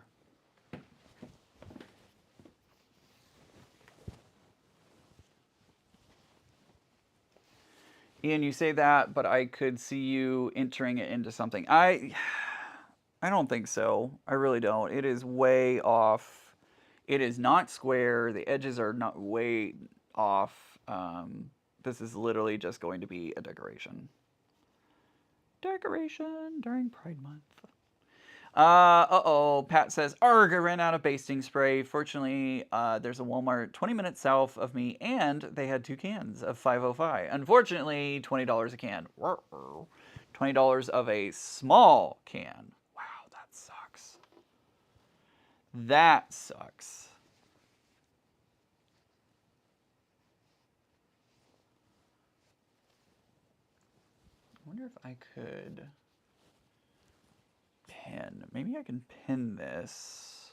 Ian, you say that, but I could see you entering it into something. I don't think so. I really don't. It is way off. It is not square. The edges are not way off. This is literally just going to be a decoration. Decoration during Pride Month. Uh-oh, Pat says, arg, I ran out of basting spray. Fortunately, there's a Walmart 20 minutes south of me, and they had 2 cans of 505. Unfortunately, $20 a can. $20 of a small can. Wow, that sucks. That sucks. I wonder if I could... pin. Maybe I can pin this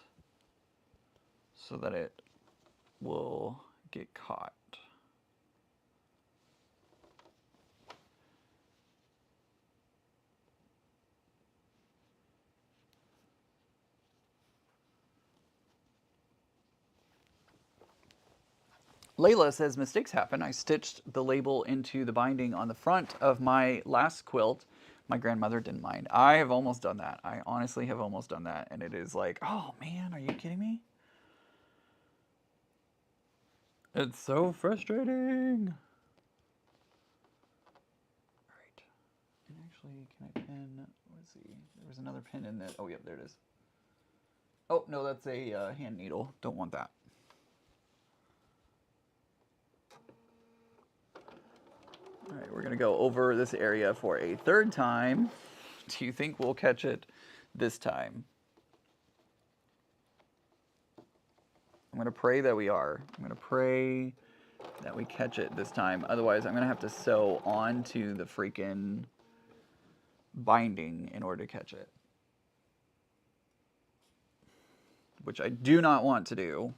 so that it will get caught. Layla says, mistakes happen. I stitched the label into the binding on the front of my last quilt. My grandmother didn't mind. I have almost done that. I honestly have almost done that. And it is like, oh man, are you kidding me? It's so frustrating. All right. And actually, can I pin? Let's see. There was another pin in that. Oh, yep, there it is. Oh, no, that's a hand needle. Don't want that. All right, we're going to go over this area for a third time. Do you think we'll catch it this time? I'm going to pray that we are. I'm going to pray that we catch it this time. Otherwise, I'm going to have to sew onto the freaking binding in order to catch it. Which I do not want to do.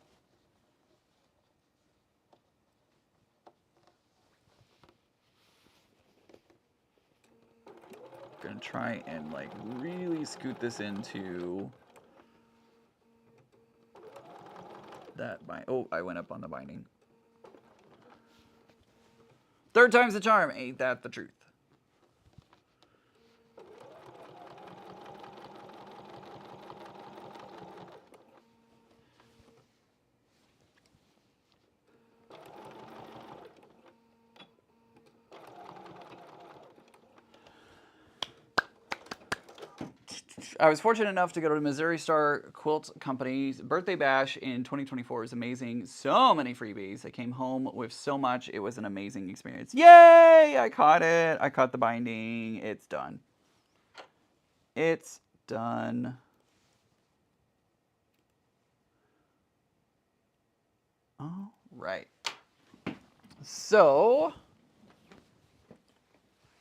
I'm going to try and like really scoot this into that bind. Oh, I went up on the binding. Third time's the charm. Ain't that the truth? I was fortunate enough to go to Missouri Star Quilt Company's birthday bash in 2024. It was amazing. So many freebies. I came home with so much. It was an amazing experience. Yay! I caught it. I caught the binding. It's done. It's done. All right. So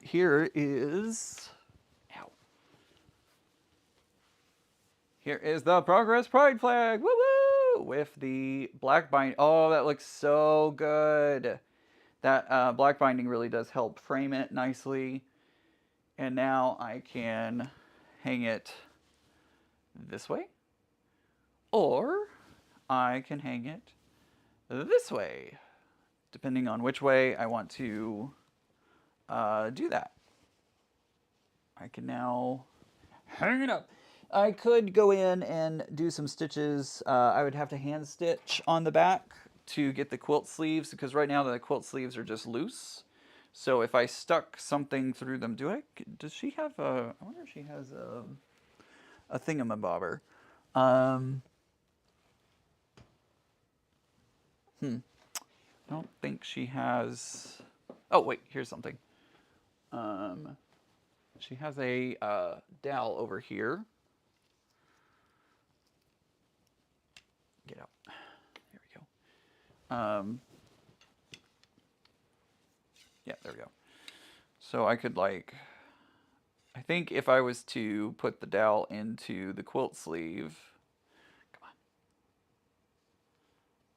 here is... Here is the Progress Pride flag, woo-woo, with the black bind. Oh, that looks so good. That black binding really does help frame it nicely. And now I can hang it this way, or I can hang it this way, depending on which way I want to do that. I can now hang it up. I could go in and do some stitches. I would have to hand stitch on the back to get the quilt sleeves, because right now the quilt sleeves are just loose. So if I stuck something through them, does she have a, I wonder if she has a thingamabobber. I don't think she has, oh wait, here's something. She has a dowel over here. Get out. There we go. Yeah, there we go. So I could I think if I was to put the dowel into the quilt sleeve, come on.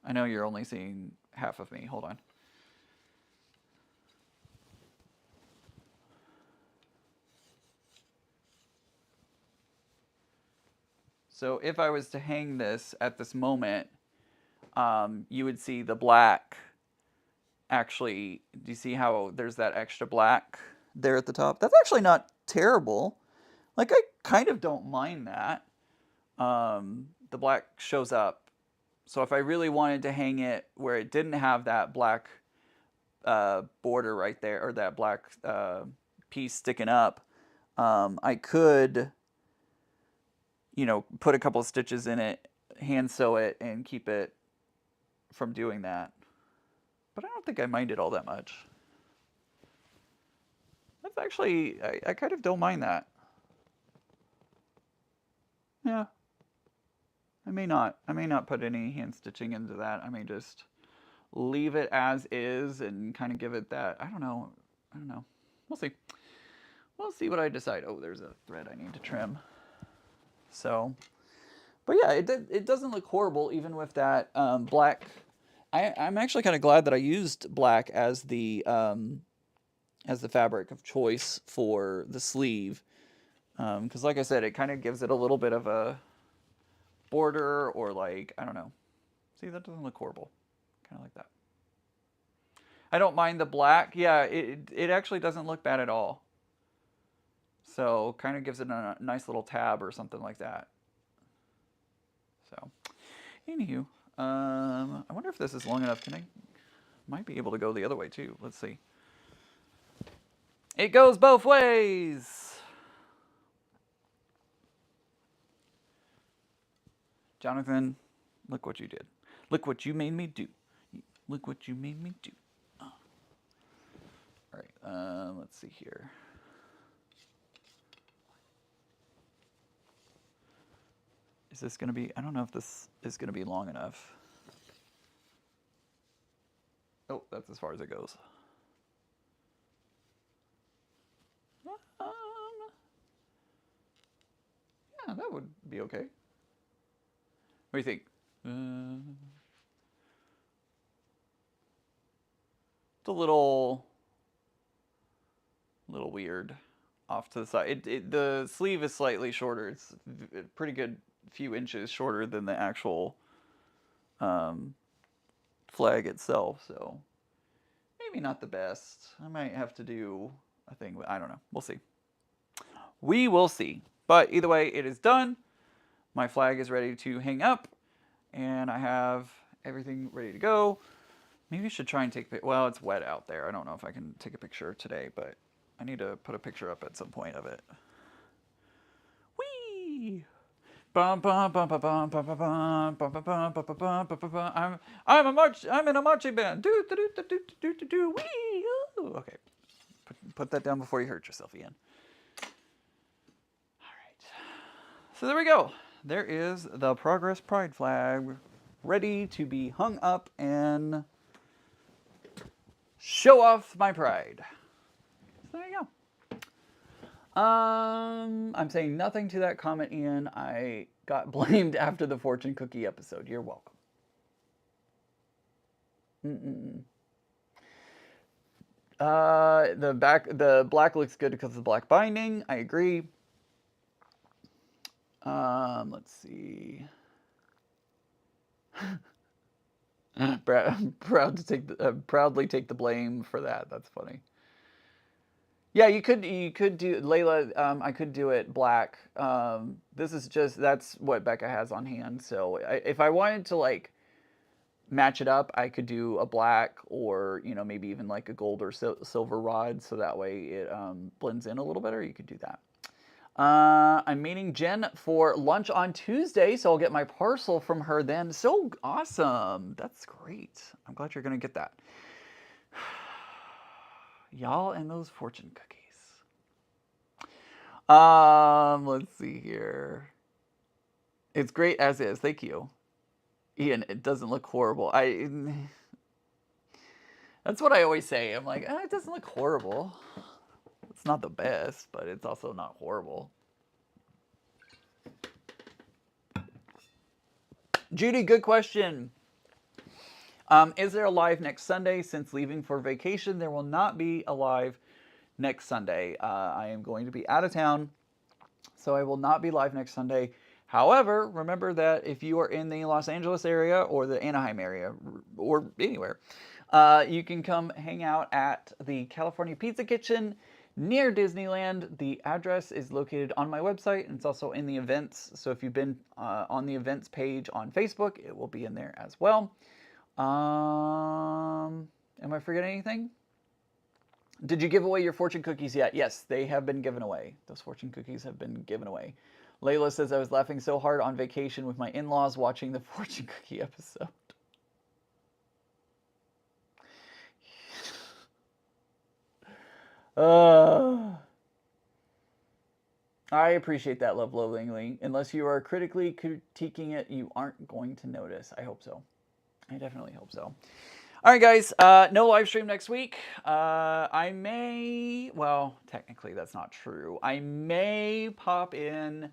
I know you're only seeing half of me. Hold on. So if I was to hang this at this moment, you would see the black. Actually, do you see how there's that extra black there at the top? That's actually not terrible. Like, I kind of don't mind that. The black shows up. So if I really wanted to hang it where it didn't have that black border right there, or that black piece sticking up, I could, put a couple of stitches in it, hand sew it, and keep it from doing that. But I don't think I mind it all that much. That's actually, I kind of don't mind that. Yeah. I may not put any hand stitching into that. I may just leave it as is and kind of give it that, I don't know. We'll see. We'll see what I decide. Oh, there's a thread I need to trim. So, but yeah, it doesn't look horrible even with that black. I'm actually kind of glad that I used black as the fabric of choice for the sleeve, because like I said, it kind of gives it a little bit of a border, or like, I don't know. See, that doesn't look horrible. Kind of like that. I don't mind the black. Yeah, it actually doesn't look bad at all. So kind of gives it a nice little tab or something like that. So, anywho, I wonder if this is long enough. Can Might be able to go the other way too. Let's see. It goes both ways. Jonathan, look what you did. Look what you made me do. Look what you made me do. Oh. All right, let's see here. Is this going to be, I don't know if this is going to be long enough. Oh, that's as far as it goes. Yeah, that would be okay. What do you think? It's a little weird off to the side. The sleeve is slightly shorter. It's a pretty good few inches shorter than the actual flag itself. So maybe not the best. I might have to do a thing. I don't know. We'll see. We will see. But either way, it is done. My flag is ready to hang up, and I have everything ready to go. Maybe I should try and take, well, it's wet out there. I don't know if I can take a picture today, but I need to put a picture up at some point of it. Whee! I'm in a marching band. Whee! Okay. Put that down before you hurt yourself, Ian. All right. So there we go. There is the Progress Pride flag ready to be hung up and show off my pride. So there you go. I'm saying nothing to that comment, Ian. I got blamed after the fortune cookie episode. You're welcome. The black looks good because of the black binding. I agree. Let's see. Proudly take the blame for that. That's funny. Yeah, you could do, Layla. I could do it black. This is just, that's what Becca has on hand. So if I wanted to like match it up, I could do a black, or maybe even like a gold or silver rod, so that way it blends in a little better. You could do that. I'm meeting Jen for lunch on Tuesday, so I'll get my parcel from her then. So awesome. That's great. I'm glad you're going to get that. Y'all and those fortune cookies. Let's see here. It's great as is. Thank you. Ian, it doesn't look horrible. That's what I always say. I'm like, it doesn't look horrible. It's not the best, but it's also not horrible. Judy, good question. Is there a live next Sunday? Since leaving for vacation, there will not be a live next Sunday. I am going to be out of town, so I will not be live next Sunday. However, remember that if you are in the Los Angeles area or the Anaheim area or anywhere, you can come hang out at the California Pizza Kitchen near Disneyland. The address is located on my website, and it's also in the events. So if you've been on the events page on Facebook, it will be in there as well. Am I forgetting anything? Did you give away your fortune cookies yet? Yes, they have been given away. Those fortune cookies have been given away. Layla says, I was laughing so hard on vacation with my in-laws watching the fortune cookie episode. I appreciate that, love lovingly. Unless you are critically critiquing it, you aren't going to notice. I hope so. I definitely hope so. All right, guys. No live stream next week. I may, well, technically that's not true. I may pop in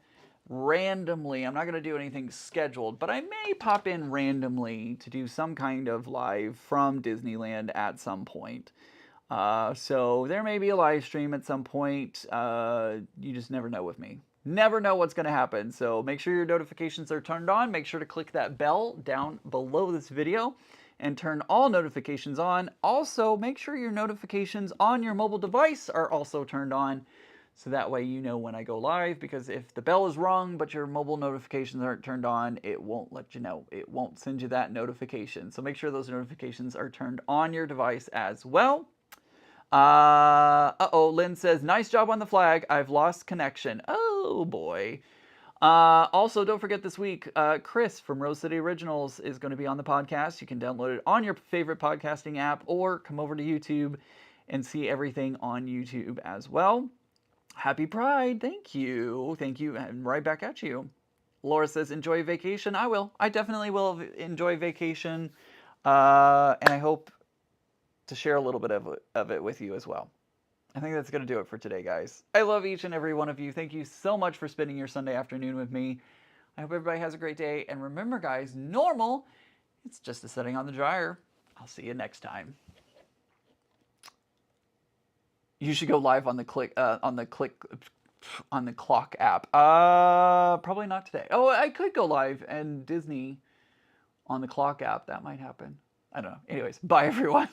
randomly. I'm not going to do anything scheduled, but I may pop in randomly to do some kind of live from Disneyland at some point. So there may be a live stream at some point. You just never know with me. Never know what's going to happen. So make sure your notifications are turned on. Make sure to click that bell down below this video and turn all notifications on. Also, make sure your notifications on your mobile device are also turned on So that way you know when I go live, because if the bell is rung but your mobile notifications aren't turned on, it won't let you know. It won't send you that notification. So make sure those notifications are turned on your device as well. Uh-oh, Lynn says, nice job on the flag. I've lost connection. Oh, boy. Also, don't forget this week, Chris from Rose City Originals is going to be on the podcast. You can download it on your favorite podcasting app or come over to YouTube and see everything on YouTube as well. Happy Pride. Thank you. Thank you. And right back at you. Laura says, enjoy vacation. I will. I definitely will enjoy vacation. And I hope to share a little bit of it with you as well. I think that's going to do it for today, guys. I love each and every one of you. Thank you so much for spending your Sunday afternoon with me. I hope everybody has a great day. And remember, guys, normal, it's just a setting on the dryer. I'll see you next time. You should go live on the clock app. Probably not today. Oh, I could go live and Disney on the clock app. That might happen. I don't know. Anyways, bye everyone.